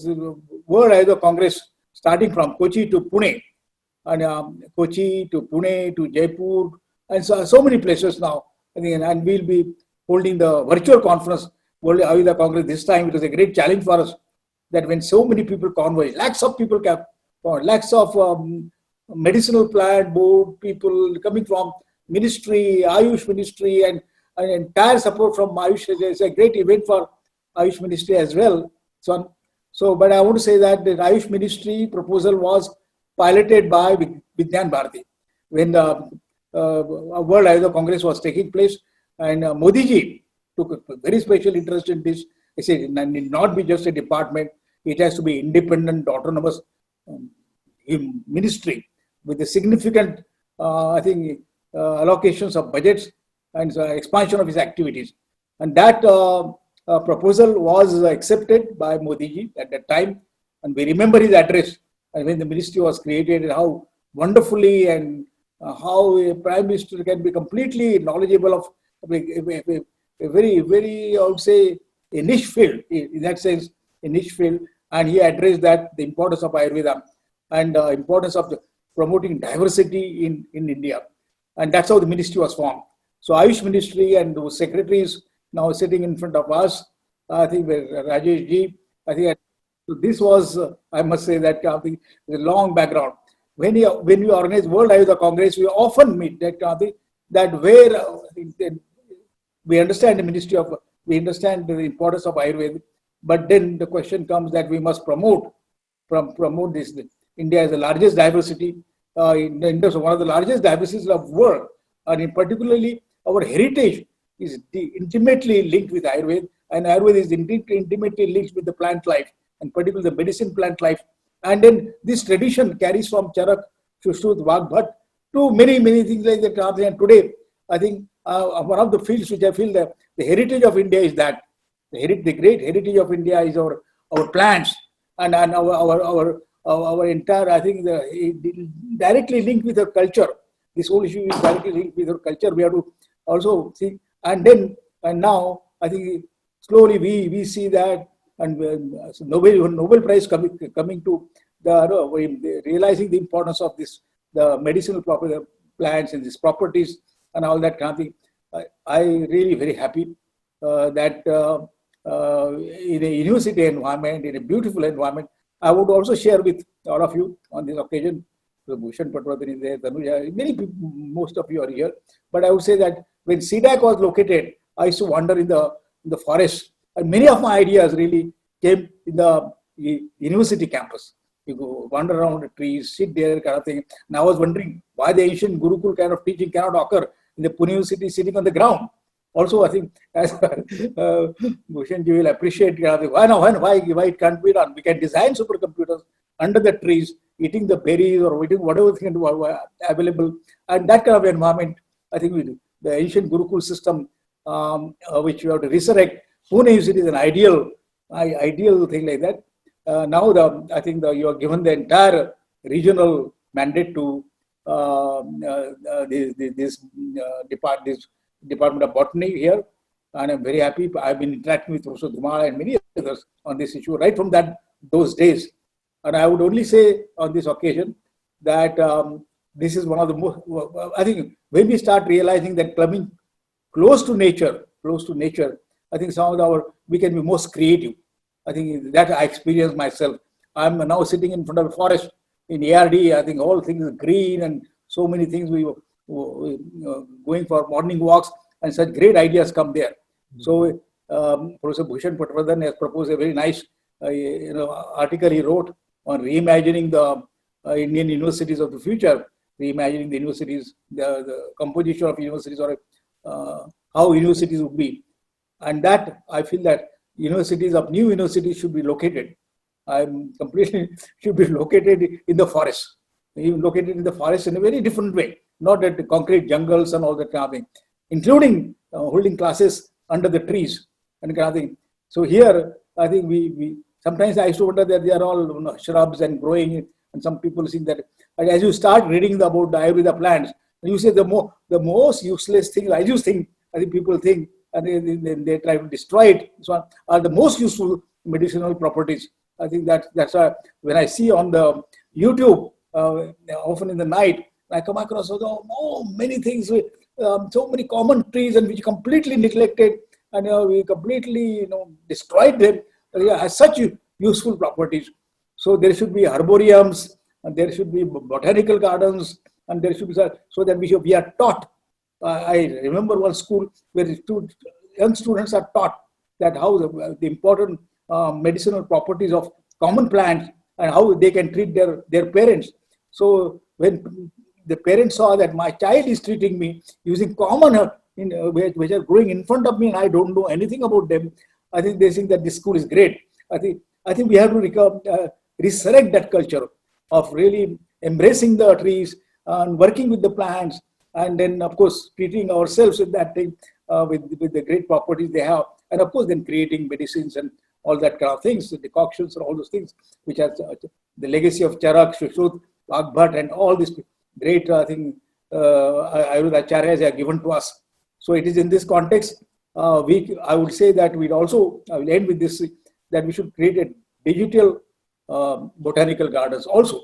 Ayurveda Congress, starting from Kochi to Pune, and Kochi to Pune to Jaipur, and so many places now. And we'll be holding the virtual conference, World Ayurveda Congress this time. It was a great challenge for us that when so many people converge, lakhs of people lakhs of medicinal plant board people coming from ministry, Ayush ministry, and entire support from Ayush. It's a great event for Ayush ministry as well. But I want to say that the Ayush ministry proposal was piloted by Vigyan Bharati when the World Ayurveda Congress was taking place, and Modi ji took a very special interest in this. He said it need not be just a department; it has to be independent, autonomous ministry with a significant, allocations of budgets and expansion of his activities. And that proposal was accepted by Modi ji at that time. And we remember his address when the ministry was created, and how wonderfully and how a prime minister can be completely knowledgeable of a very, very, I would say, a niche field, in that sense, a niche field. And he addressed that the importance of Ayurveda and the importance of promoting diversity in India. And that's how the ministry was formed. So Ayush ministry and those secretaries now sitting in front of us, I think Rajesh ji, I think this was, I must say that the long background. When we organize World Ayurveda Congress, we often meet that where we understand we understand the importance of Ayurveda, but then the question comes that we must promote this. India has the largest diversity, in terms of one of the largest diversities of the world, and particularly our heritage is intimately linked with Ayurveda, and Ayurveda is intimately linked with the plant life, and particularly the medicine plant life. And then this tradition carries from Charak, Shushruta, Vagbhat to many, many things like that. And today, I think one of the fields which I feel that the heritage of India is that the great heritage of India is our plants and our entire, I think, directly linked with our culture. This whole issue is directly linked with our culture. We have to also see, and now I think slowly we see that, and Nobel Prize coming to realizing the importance of this, the medicinal property, plants and these properties and all that kind of thing. I really very happy that in a university environment, in a beautiful environment, I would also share with all of you on this occasion. Bhushan Patwardhan is there, Tanuja, many people, most of you are here. But I would say that when CDAC was located, I used to wander in the forest, and many of my ideas really came in the university campus. You go wander around the trees, sit there, kind of thing. And I was wondering why the ancient Gurukul kind of teaching cannot occur in the Pune University sitting on the ground. Also, I think as Bhushan ji will appreciate why it can't be done. We can design supercomputers under the trees, eating the berries or eating whatever thing available, and that kind of environment. I think the ancient Gurukul system, which we have to resurrect, Pune University is an ideal thing like that. Now I think you are given the entire regional mandate to this Department of Botany here, and I'm very happy. I've been interacting with Professor Dhumala and many others on this issue right from those days. And I would only say on this occasion that this is one of the most, I think when we start realizing that coming close to nature, I think we can be most creative. I think that I experienced myself. I'm now sitting in front of a forest in ARD. I think all things are green and so many things. We were going for morning walks and such great ideas come there. So Professor Bhushan Patwardhan has proposed a very nice article he wrote on reimagining the Indian universities of the future, reimagining the universities, the composition of universities, or how universities would be. And that I feel that new universities should be located. Should be located in the forest. Located in the forest in a very different way, not at the concrete jungles and all that kind of thing, including holding classes under the trees and kind of thing. So here, I think we sometimes I used to wonder that they are all shrubs and growing, and some people think that. But as you start reading about the Ayurveda plants, you say the most useless thing, I think people think, and they try to destroy it. So are the most useful medicinal properties. I think that's why when I see on the YouTube, often in the night, I come across many things with so many common trees and which completely neglected, and we completely destroyed them. They have such useful properties. So there should be herbariums, and there should be botanical gardens, and there should be so that we are taught. I remember one school where young students are taught that how the important medicinal properties of common plants and how they can treat their parents. So when the parents saw that my child is treating me using common which are growing in front of me and I don't know anything about them, I think they think that this school is great. I think we have to resurrect that culture of really embracing the trees and working with the plants, and then of course treating ourselves with that thing with the great properties they have, and of course then creating medicines and all that kind of things, the decoctions and all those things, which are the legacy of Charak, Sushruta, Akbhat, and all these great Ayurveda acharyas are given to us. So it is in this context, I would say that I will end with this, that we should create a digital botanical gardens also,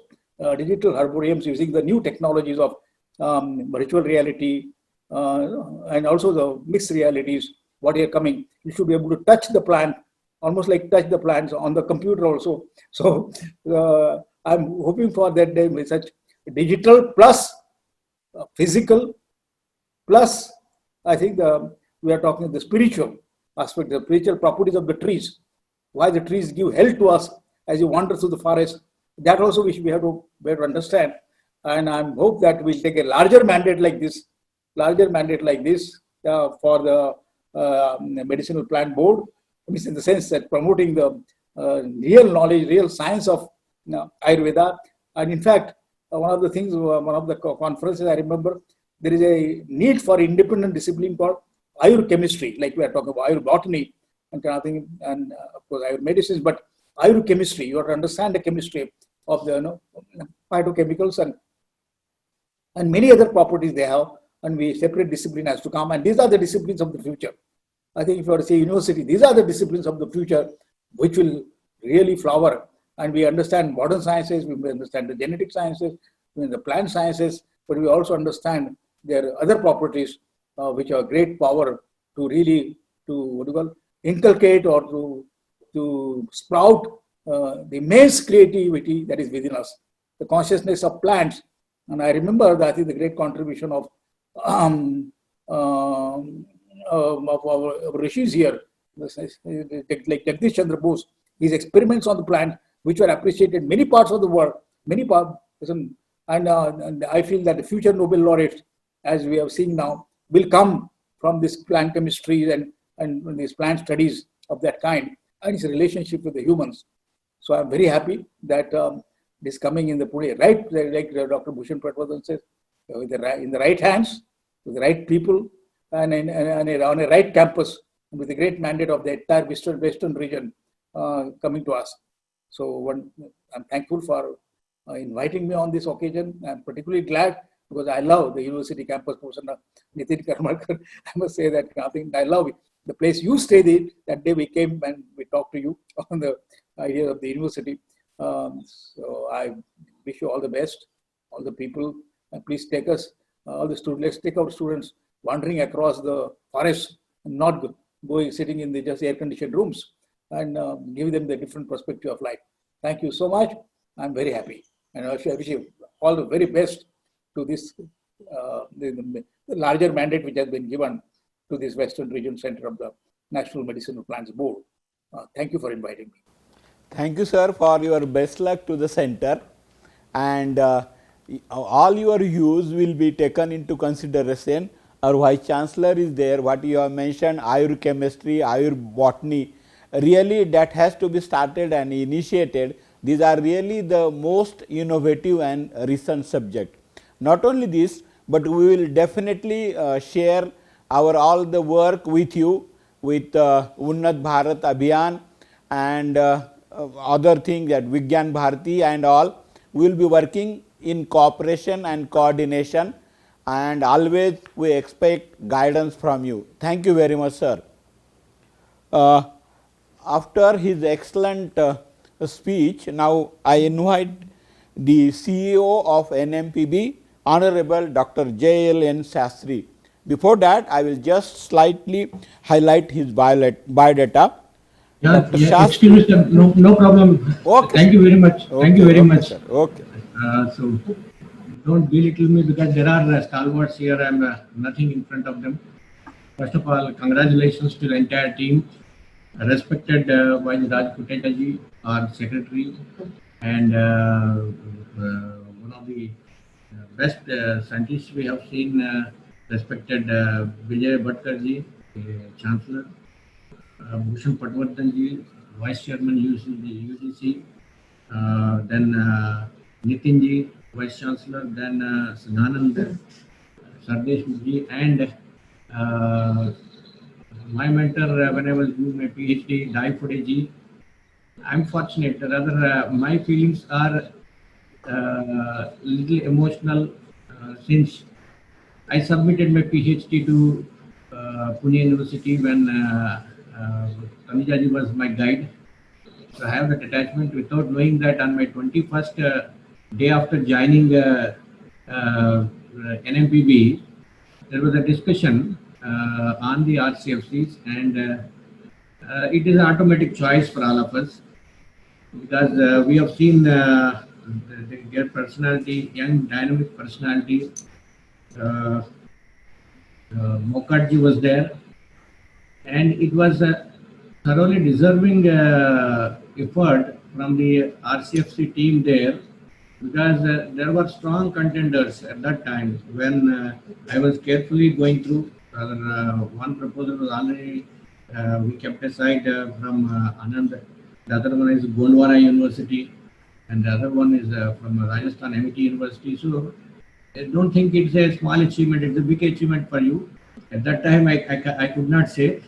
digital herbariums using the new technologies of virtual reality and also the mixed realities, what are coming. You should be able to touch the plant, almost like touch the plants on the computer also. So I'm hoping for that day with such digital plus physical plus, I think we are talking the spiritual aspect, the spiritual properties of the trees, why the trees give health to us as you wander through the forest. That also we have to better understand. And I hope that we'll take a larger mandate like this for the Medicinal Plant Board, in the sense that promoting the real knowledge, real science of Ayurveda. And in fact, one of the conferences I remember, there is a need for independent discipline called Ayur chemistry, like we are talking about Ayur botany and kind of thing, and of course Ayur medicines, but Ayur chemistry, you have to understand the chemistry of the phytochemicals and many other properties they have, and we separate discipline has to come, and these are the disciplines of the future. I think if you were to say university, these are the disciplines of the future which will really flower, and we understand modern sciences, we understand the genetic sciences, the plant sciences, but we also understand their other properties, which are great power to really inculcate or to sprout the immense creativity that is within us, the consciousness of plants. And I remember that is the great contribution of our rishis here, like Jagdish Chandra Bose, his experiments on the plant, which were appreciated in many parts of the world, and I feel that the future Nobel laureates, as we have seen now, will come from this plant chemistry and these plant studies of that kind and its relationship with the humans. So I'm very happy that this coming in the Pune, right, like Dr. Bhushan Patwardhan says, in the right hands, with the right people, and on a right campus, with the great mandate of the entire Western region coming to us. So I'm thankful for inviting me on this occasion. I'm particularly glad because I love the university campus. Nitin Karmarkar, I must say that I love it. The place you stayed in, that day we came and we talked to you on the idea of the university. So I wish you all the best, all the people, and please take us, all the students, let's take our students wandering across the forest and not sitting in the just air-conditioned rooms, and give them the different perspective of life. Thank you so much. I'm very happy. And I wish you all the very best to this, the larger mandate which has been given to this Western Region Center of the National Medicinal Plants Board. Thank you for inviting me. Thank you, sir, for your best luck to the center, and all your views will be taken into consideration. Our Vice Chancellor is there. What you have mentioned, Ayur chemistry, Ayur botany, really that has to be started and initiated. These are really the most innovative and recent subject. Not only this, but we will definitely share all the work with you with Unnat Bharat Abhiyan and other things, that Vigyan Bharati and all. We will be working in cooperation and coordination, and always we expect guidance from you. Thank you very much, sir. After his excellent speech, now I invite the CEO of NMPB, Honorable Dr. J.L.N. Sastry. Before that, I will just slightly highlight his biodata. Yeah, excuse me, sir. No problem. Okay. Thank you very much. Okay, Thank you very okay, much. sir. Okay. So don't belittle me because there are stalwarts here. I'm nothing in front of them. First of all, congratulations to the entire team. Respected Vice Raj Kotecha ji, our secretary, and one of the best scientists we have seen, respected Vijay Bhatkar ji, Chancellor, Bhushan Patwardhan ji, Vice Chairman UGC, then Nitin ji, Vice Chancellor, then Sananand Sardesh ji, and my mentor when I was doing my PhD, Dai Phode ji. I'm fortunate, rather my feelings are little emotional since I submitted my PhD to Pune University when Tanuja ji was my guide. So I have that attachment without knowing that on my 21st day after joining NMPB, there was a discussion on the RCFCs, and it is an automatic choice for all of us because we have seen their personality, young dynamic personality. Mokatji was there, and it was a thoroughly deserving effort from the RCFC team there, because there were strong contenders at that time when I was carefully going through. One proposal was already we kept aside from Anand. The other one is Gondwana University, and the other one is from Rajasthan MIT University. So I don't think it's a small achievement; it's a big achievement for you. At that time, I could not say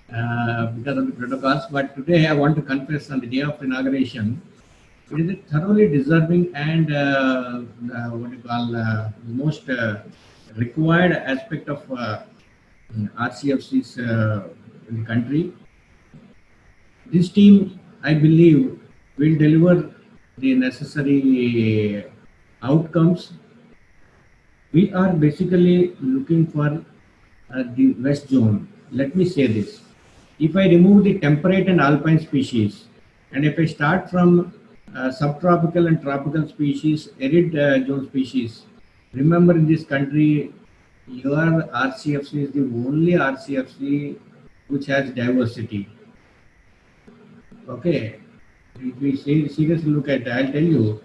because of the protocols, but today I want to confess on the day of inauguration, it is a thoroughly deserving and what you call most required aspect of RCFCs in the country. This team, I believe, will deliver the necessary outcomes We are basically looking for the west zone. Let me say this. If I remove the temperate and alpine species, and if I start from subtropical and tropical species, arid zone species, remember in this country, your RCFC is the only RCFC which has diversity. Okay, if we seriously look at it, I'll tell you,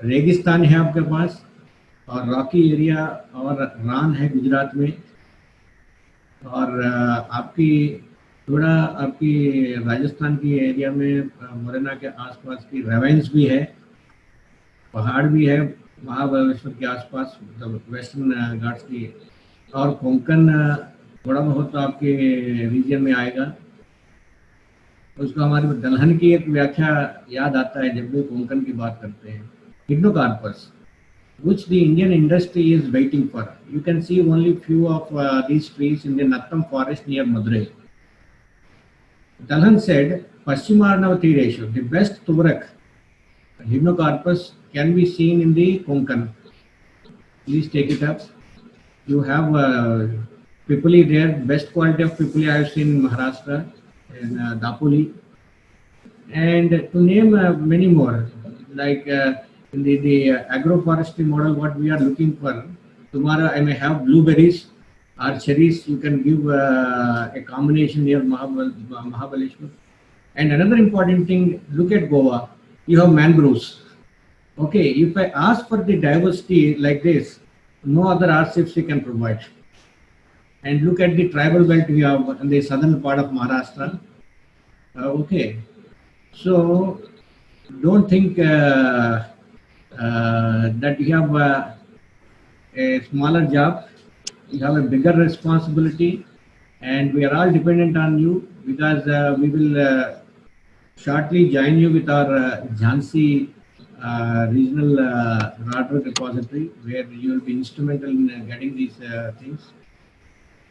रेगिस्तान है आपके पास और Rocky area और रान है गुजरात में और आपकी थोड़ा आपकी राजस्थान की एरिया में मुरैना के आसपास की रेवेंस भी है, पहाड़ भी है महाबलेश्वर के आसपास, वेस्टर्न घाट्स की, और कोंकण थोड़ा बहुत तो आपके रीजन में आएगा। उसको हमारे दलहन की एक व्याख्या याद आता है जब भी कोंकण की बात करते हैं। Hypnocarpus, which the Indian industry is waiting for. You can see only few of these trees in the Nattam forest near Madurai. Dalhan said, Paschimarnavati ratio, the best Tubarak, Hypnocarpus can be seen in the Konkan. Please take it up. You have Pipali there, best quality of Pipali I have seen in Maharashtra, in Dapoli. And to name many more, like in the agroforestry model, what we are looking for, tomorrow I may have blueberries or cherries, you can give a combination near Mahabaleshwar. And another important thing, look at Goa, you have mangroves. Okay, if I ask for the diversity like this, no other RCFC can provide. And look at the tribal belt we have in the southern part of Maharashtra. Okay, so don't think that you have a smaller job, you have a bigger responsibility, and we are all dependent on you, because we will shortly join you with our Jhansi regional Roderick repository, where you will be instrumental in getting these things.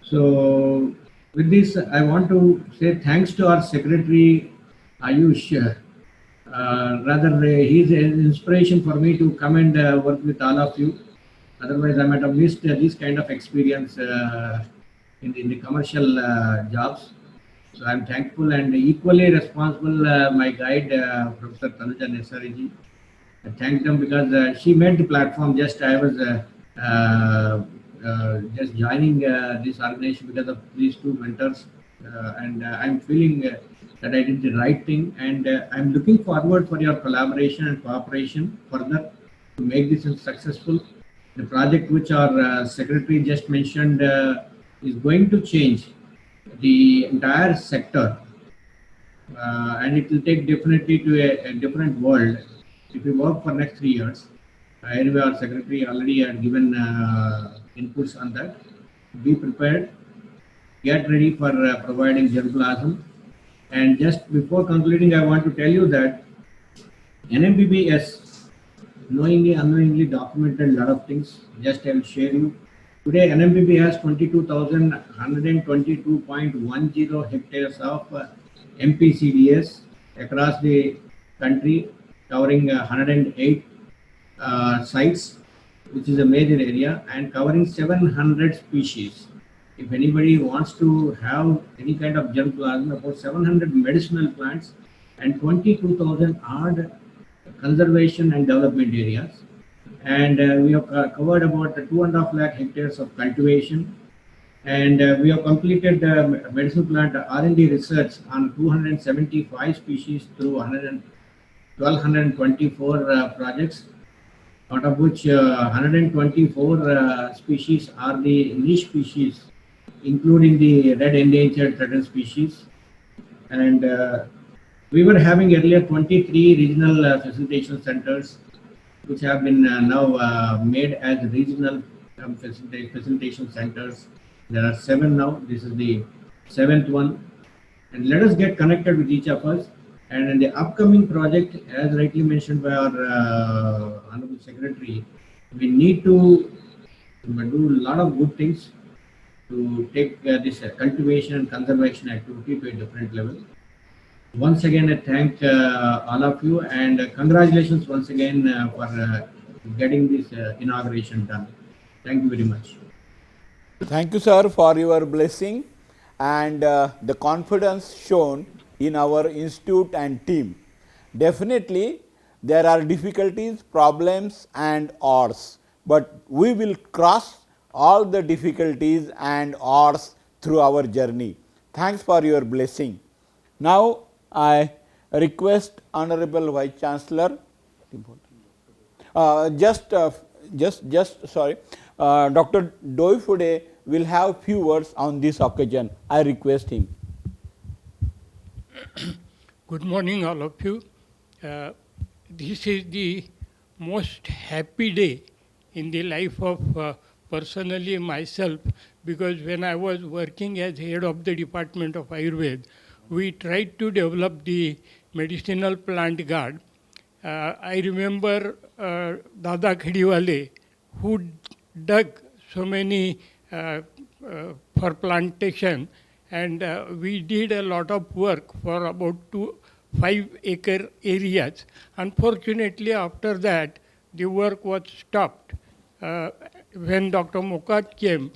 So with this, I want to say thanks to our secretary, Ayush. Rather, he's an inspiration for me to come and work with all of you. Otherwise, I might have missed this kind of experience in the commercial jobs. So I'm thankful, and equally responsible, my guide, Professor Tanuja Nesariji. I thank them because she made the platform. Just I was just joining this organization because of these two mentors, and I'm feeling that I did the right thing, and I'm looking forward for your collaboration and cooperation further to make this successful. The project which our secretary just mentioned is going to change the entire sector, and it will take definitely to a different world if we work for next 3 years. Anyway, our secretary already had given inputs on that. Be prepared, get ready for providing germplasm. And just before concluding, I want to tell you that NMBBS knowingly, unknowingly documented a lot of things. Just I will share you. Today, NMBB has 22,122.10 hectares of MPCDS across the country, covering 108 sites, which is a major area, and covering 700 species. If anybody wants to have any kind of germplasm, about 700 medicinal plants and 22,000 odd conservation and development areas. And we have covered about 2.5 lakh hectares of cultivation. And we have completed medicinal plant R&D research on 275 species through 1,224 projects, out of which 124 species are the niche species, including the red endangered threatened species. And we were having earlier 23 regional facilitation centers, which have been now made as regional facilitation centers. There are 7 now. This is the 7th one. And let us get connected with each of us. And in the upcoming project, as rightly mentioned by our Honorable Secretary, we need to do a lot of good things to take this cultivation and conservation activity to a different level. Once again, I thank all of you, and congratulations once again for getting this inauguration done. Thank you very much. Thank you, sir, for your blessing and the confidence shown in our institute and team. Definitely, there are difficulties, problems, and odds, but we will cross all the difficulties and odds through our journey. Thanks for your blessing. Now, I request Honorable Vice Chancellor. Just sorry, Dr. Doifude will have few words on this occasion. I request him. Good morning, all of you. This is the most happy day in the life of personally myself, because when I was working as head of the Department of Ayurveda, we tried to develop the medicinal plant guard. I remember Dada Khadiwale, who dug so many for plantation, and we did a lot of work for about 5-acre areas. Unfortunately, after that, the work was stopped. When Dr. Mokat came,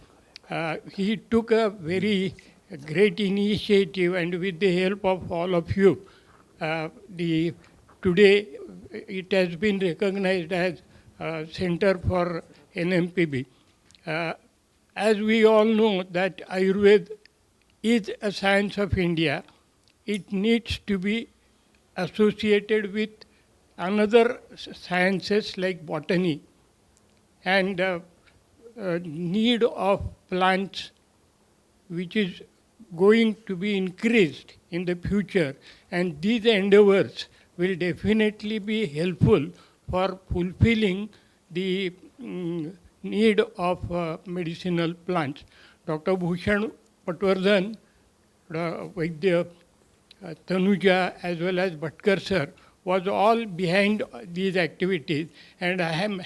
he took a very great initiative, and with the help of all of you, today it has been recognized as Center for NMPB. As we all know that Ayurveda is a science of India, it needs to be associated with another sciences like botany, and need of plants which is going to be increased in the future, and these endeavors will definitely be helpful for fulfilling the need of medicinal plants. Dr. Bhushan Patwardhan, Vaidya Tanuja, as well as Bhatkar sir, was all behind these activities, and I am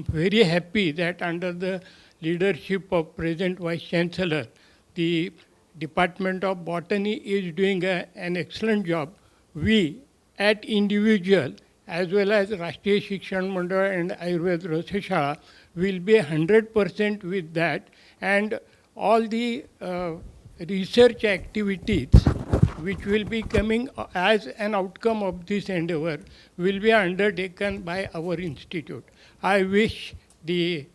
very happy that under the leadership of present Vice Chancellor, the Department of Botany is doing an excellent job. We at individual as well as Rashtriya Shikshan Mandal and Ayurveda Rasashala will be 100% with that, and all the research activities which will be coming as an outcome of this endeavor will be undertaken by our institute. I wish the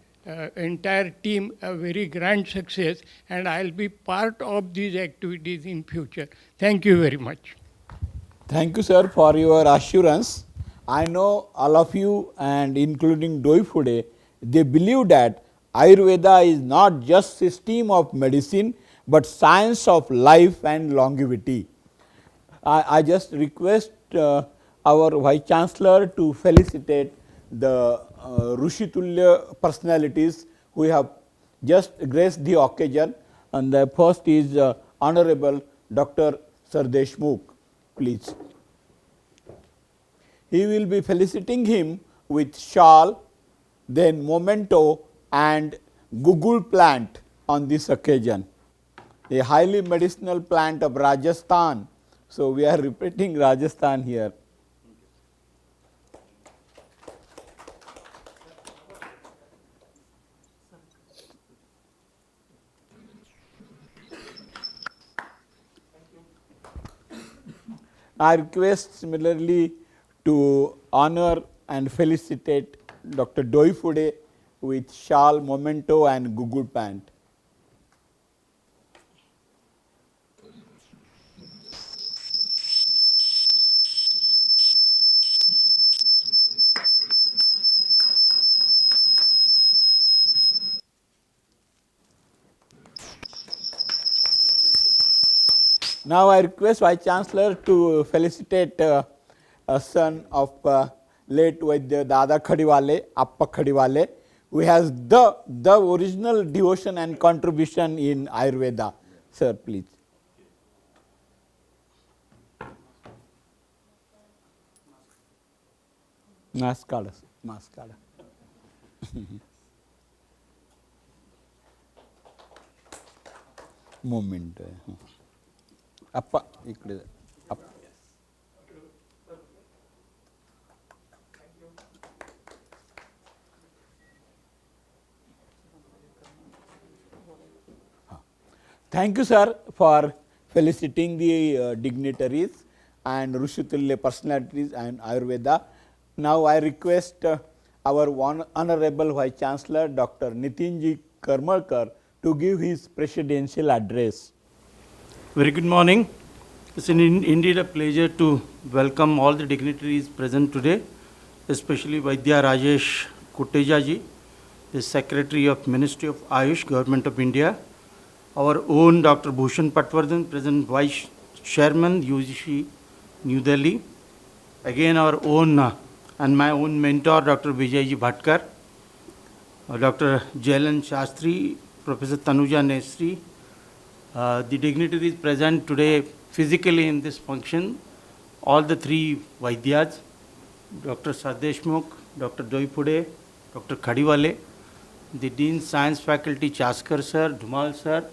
entire team a very grand success, and I'll be part of these activities in future. Thank you very much. Thank you, sir, for your assurance. I know all of you, and including Doifude, they believe that Ayurveda is not just system of medicine, but science of life and longevity. I just request our Vice Chancellor to felicitate the Rushitulya personalities who have just graced the occasion, and the first is Honorable Dr. Sir Deshmukh, please. He will be feliciting him with shawl, then memento and Gugul plant on this occasion, a highly medicinal plant of Rajasthan. So, we are repeating Rajasthan here. I request similarly to honor and felicitate Dr. Doifude with shawl, memento and Gugul plant. Now, I request Vice Chancellor to felicitate a son of late Vaidya Dada Khadiwale, Appa Khadiwale, who has the original devotion and contribution in Ayurveda. Sir, please. Namaskar. Namaskar. Moment. अप्पा इकडे Thank you, sir, for felicitating the dignitaries and Rushitulya personalities and Ayurveda. Now, I request our Honorable Vice Chancellor, Dr. Nitinji Karmarkar, to give his presidential address. Very good morning. It's indeed a pleasure to welcome all the dignitaries present today, especially Vaidya Rajesh Kotecha ji, the Secretary of Ministry of Ayush, Government of India, our own Dr. Bhushan Patwardhan, present Vice Chairman, UGC, New Delhi, again our own and my own mentor, Dr. Vijayji Bhatkar, Dr. Jailan Shastri, Professor Tanuja Nesri, the dignitaries present today physically in this function, all the three Vaidyas, Dr. Sardeshmukh, Dr. Doipude, Dr. Khadiwale, the Dean Science Faculty Chaskar sir, Dhumal sir,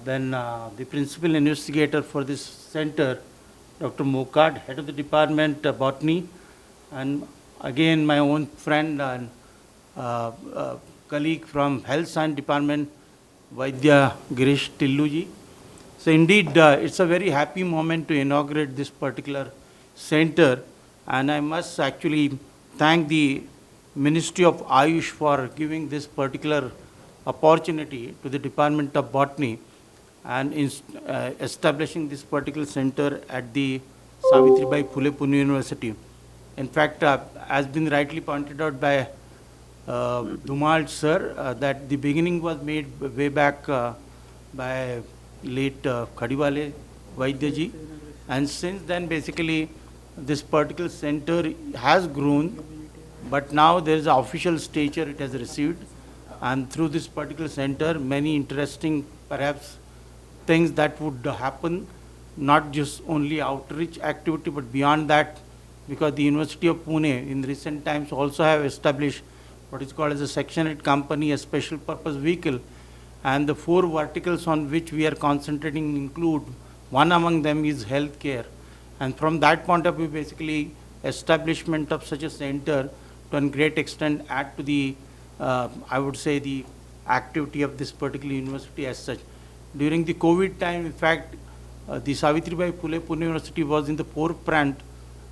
then the Principal Investigator for this center, Dr. Mokad, Head of the Department Botany, and again my own friend and colleague from Health Science Department, Vaidya Girish Tilluji. So indeed, it's a very happy moment to inaugurate this particular center, and I must actually thank the Ministry of Ayush for giving this particular opportunity to the Department of Botany and establishing this particular center at the Savitribai Phule Pune University. In fact, as been rightly pointed out by Dhumal sir, that the beginning was made way back by late Khadiwale Vaidyaji, and since then basically this particular center has grown, but now there is an official stature it has received, and through this particular center many interesting perhaps things that would happen, not just only outreach activity but beyond that, because the University of Pune in recent times also have established what is called as a Section 8 company, a special purpose vehicle, and the 4 verticals on which we are concentrating include, one among them is healthcare, and from that point of view basically establishment of such a center to a great extent add to the I would say the activity of this particular university as such. During the COVID time, in fact, the Savitribai Phule Pune University was in the forefront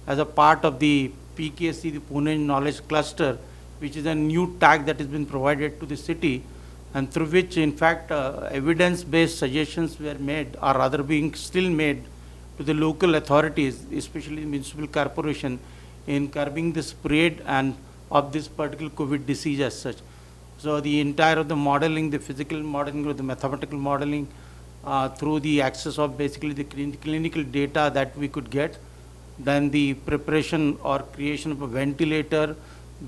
as a part of the PKC, the Pune Knowledge Cluster, which is a new tag that has been provided to the city, and through which, in fact, evidence-based suggestions were made, or rather being still made, to the local authorities, especially the municipal corporation, in curbing the spread and of this particular COVID disease as such. So the entire of the modeling, the physical modeling or the mathematical modeling, through the access of basically the clinical data that we could get, then the preparation or creation of a ventilator,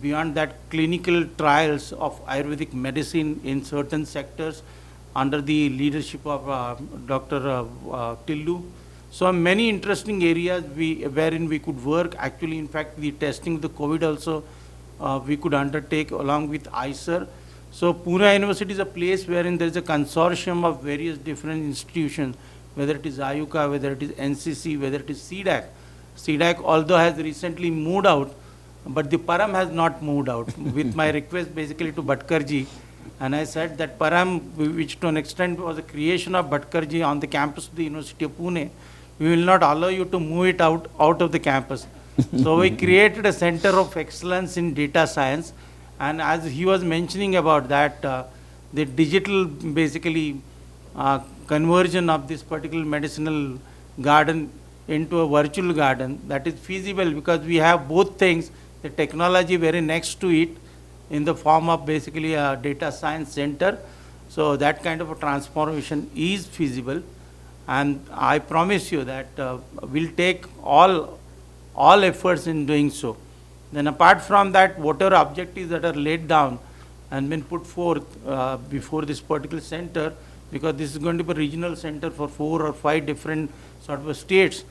beyond that clinical trials of Ayurvedic medicine in certain sectors under the leadership of Dr. Tillu. So many interesting areas wherein we could work. Actually, in fact, the testing of the COVID also we could undertake along with ICER. So Pune University is a place wherein there is a consortium of various different institutions, whether it is Ayuka, whether it is NCC, whether it is CDAC. CDAC, although has recently moved out, but the Param has not moved out. With my request basically to Bhatkarji, and I said that Param, which to an extent was a creation of Bhatkarji on the campus of the University of Pune, we will not allow you to move it out of the campus. So we created a center of excellence in data science, and as he was mentioning about that, the digital basically conversion of this particular medicinal garden into a virtual garden, that is feasible because we have both things, the technology very next to it in the form of basically a data science center. So that kind of a transformation is feasible, and I promise you that we'll take all efforts in doing so. Then apart from that, whatever objectives that are laid down and been put forth before this particular center, because this is going to be a regional center for 4 or 5 different sort of states,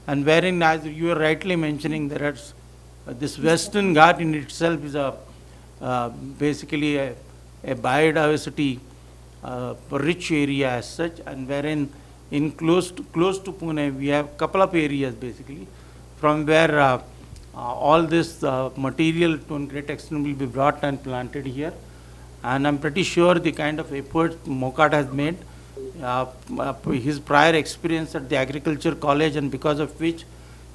and wherein, as you are rightly mentioning, there is this Western Ghat in itself is a basically a biodiversity rich area as such, and wherein in close to Pune we have a couple of areas basically from where all this material to a great extent will be brought and planted here. And I'm pretty sure the kind of effort MOCAT has made his prior experience at the Agriculture College, and because of which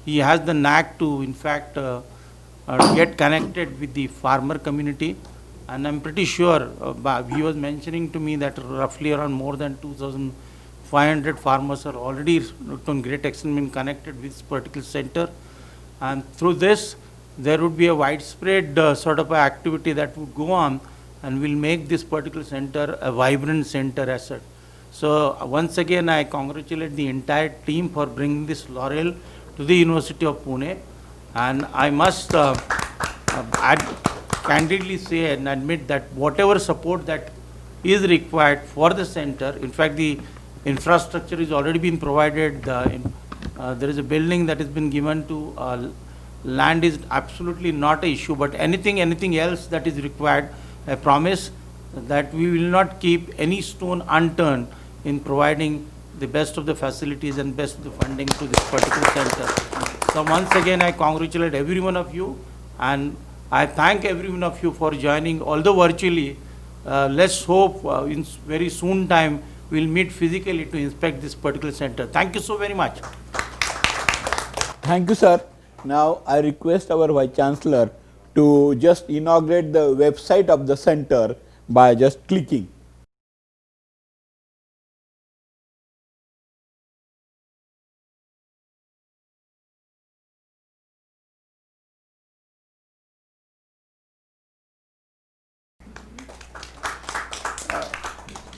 he has the knack to, in fact, get connected with the farmer community. And I'm pretty sure, he was mentioning to me that roughly around more than 2,500 farmers are already to a great extent been connected with this particular center. And through this, there would be a widespread sort of activity that would go on, and will make this particular center a vibrant center as such. So once again, I congratulate the entire team for bringing this laurel to the University of Pune. And I must candidly say and admit that whatever support that is required for the center, in fact, the infrastructure is already been provided. There is a building that has been given to land is absolutely not an issue, but anything else that is required, I promise that we will not keep any stone unturned in providing the best of the facilities and best of the funding to this particular center. So once again, I congratulate every one of you, and I thank every one of you for joining, although virtually. Let's hope in very soon time we'll meet physically to inspect this particular center. Thank you so very much. Thank you, sir. Now I request our Vice Chancellor to just inaugurate the website of the center by just clicking.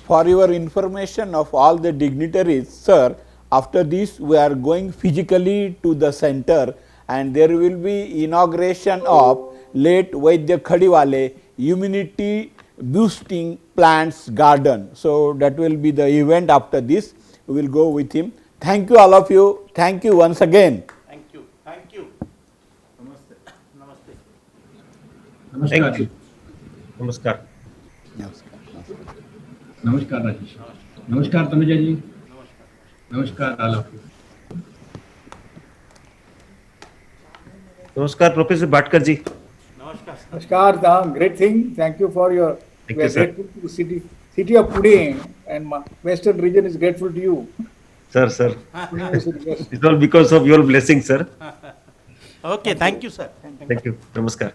For your information of all the dignitaries, sir, after this we are going physically to the center, and there will be inauguration of late Vaidya Khadiwale immunity boosting plants garden. So that will be the event after this. We will go with him. Thank you all of you. Thank you once again. Thank you. Thank you. Namaste. Namaste. Namaskar. Thank you. Namaskar. Namaskar, Rajesh. Namaskar, Tanuja ji. Namaskar, all of you. Namaskar, Professor Bhatkar ji. Namaskar. Namaskar, great thing. Thank you for your. Thank we you, are sir. grateful to the city of Pune, and Western region is grateful to you. Sir. It's all because of your blessing, sir. Okay, thank you, sir. Thank you. Namaskar.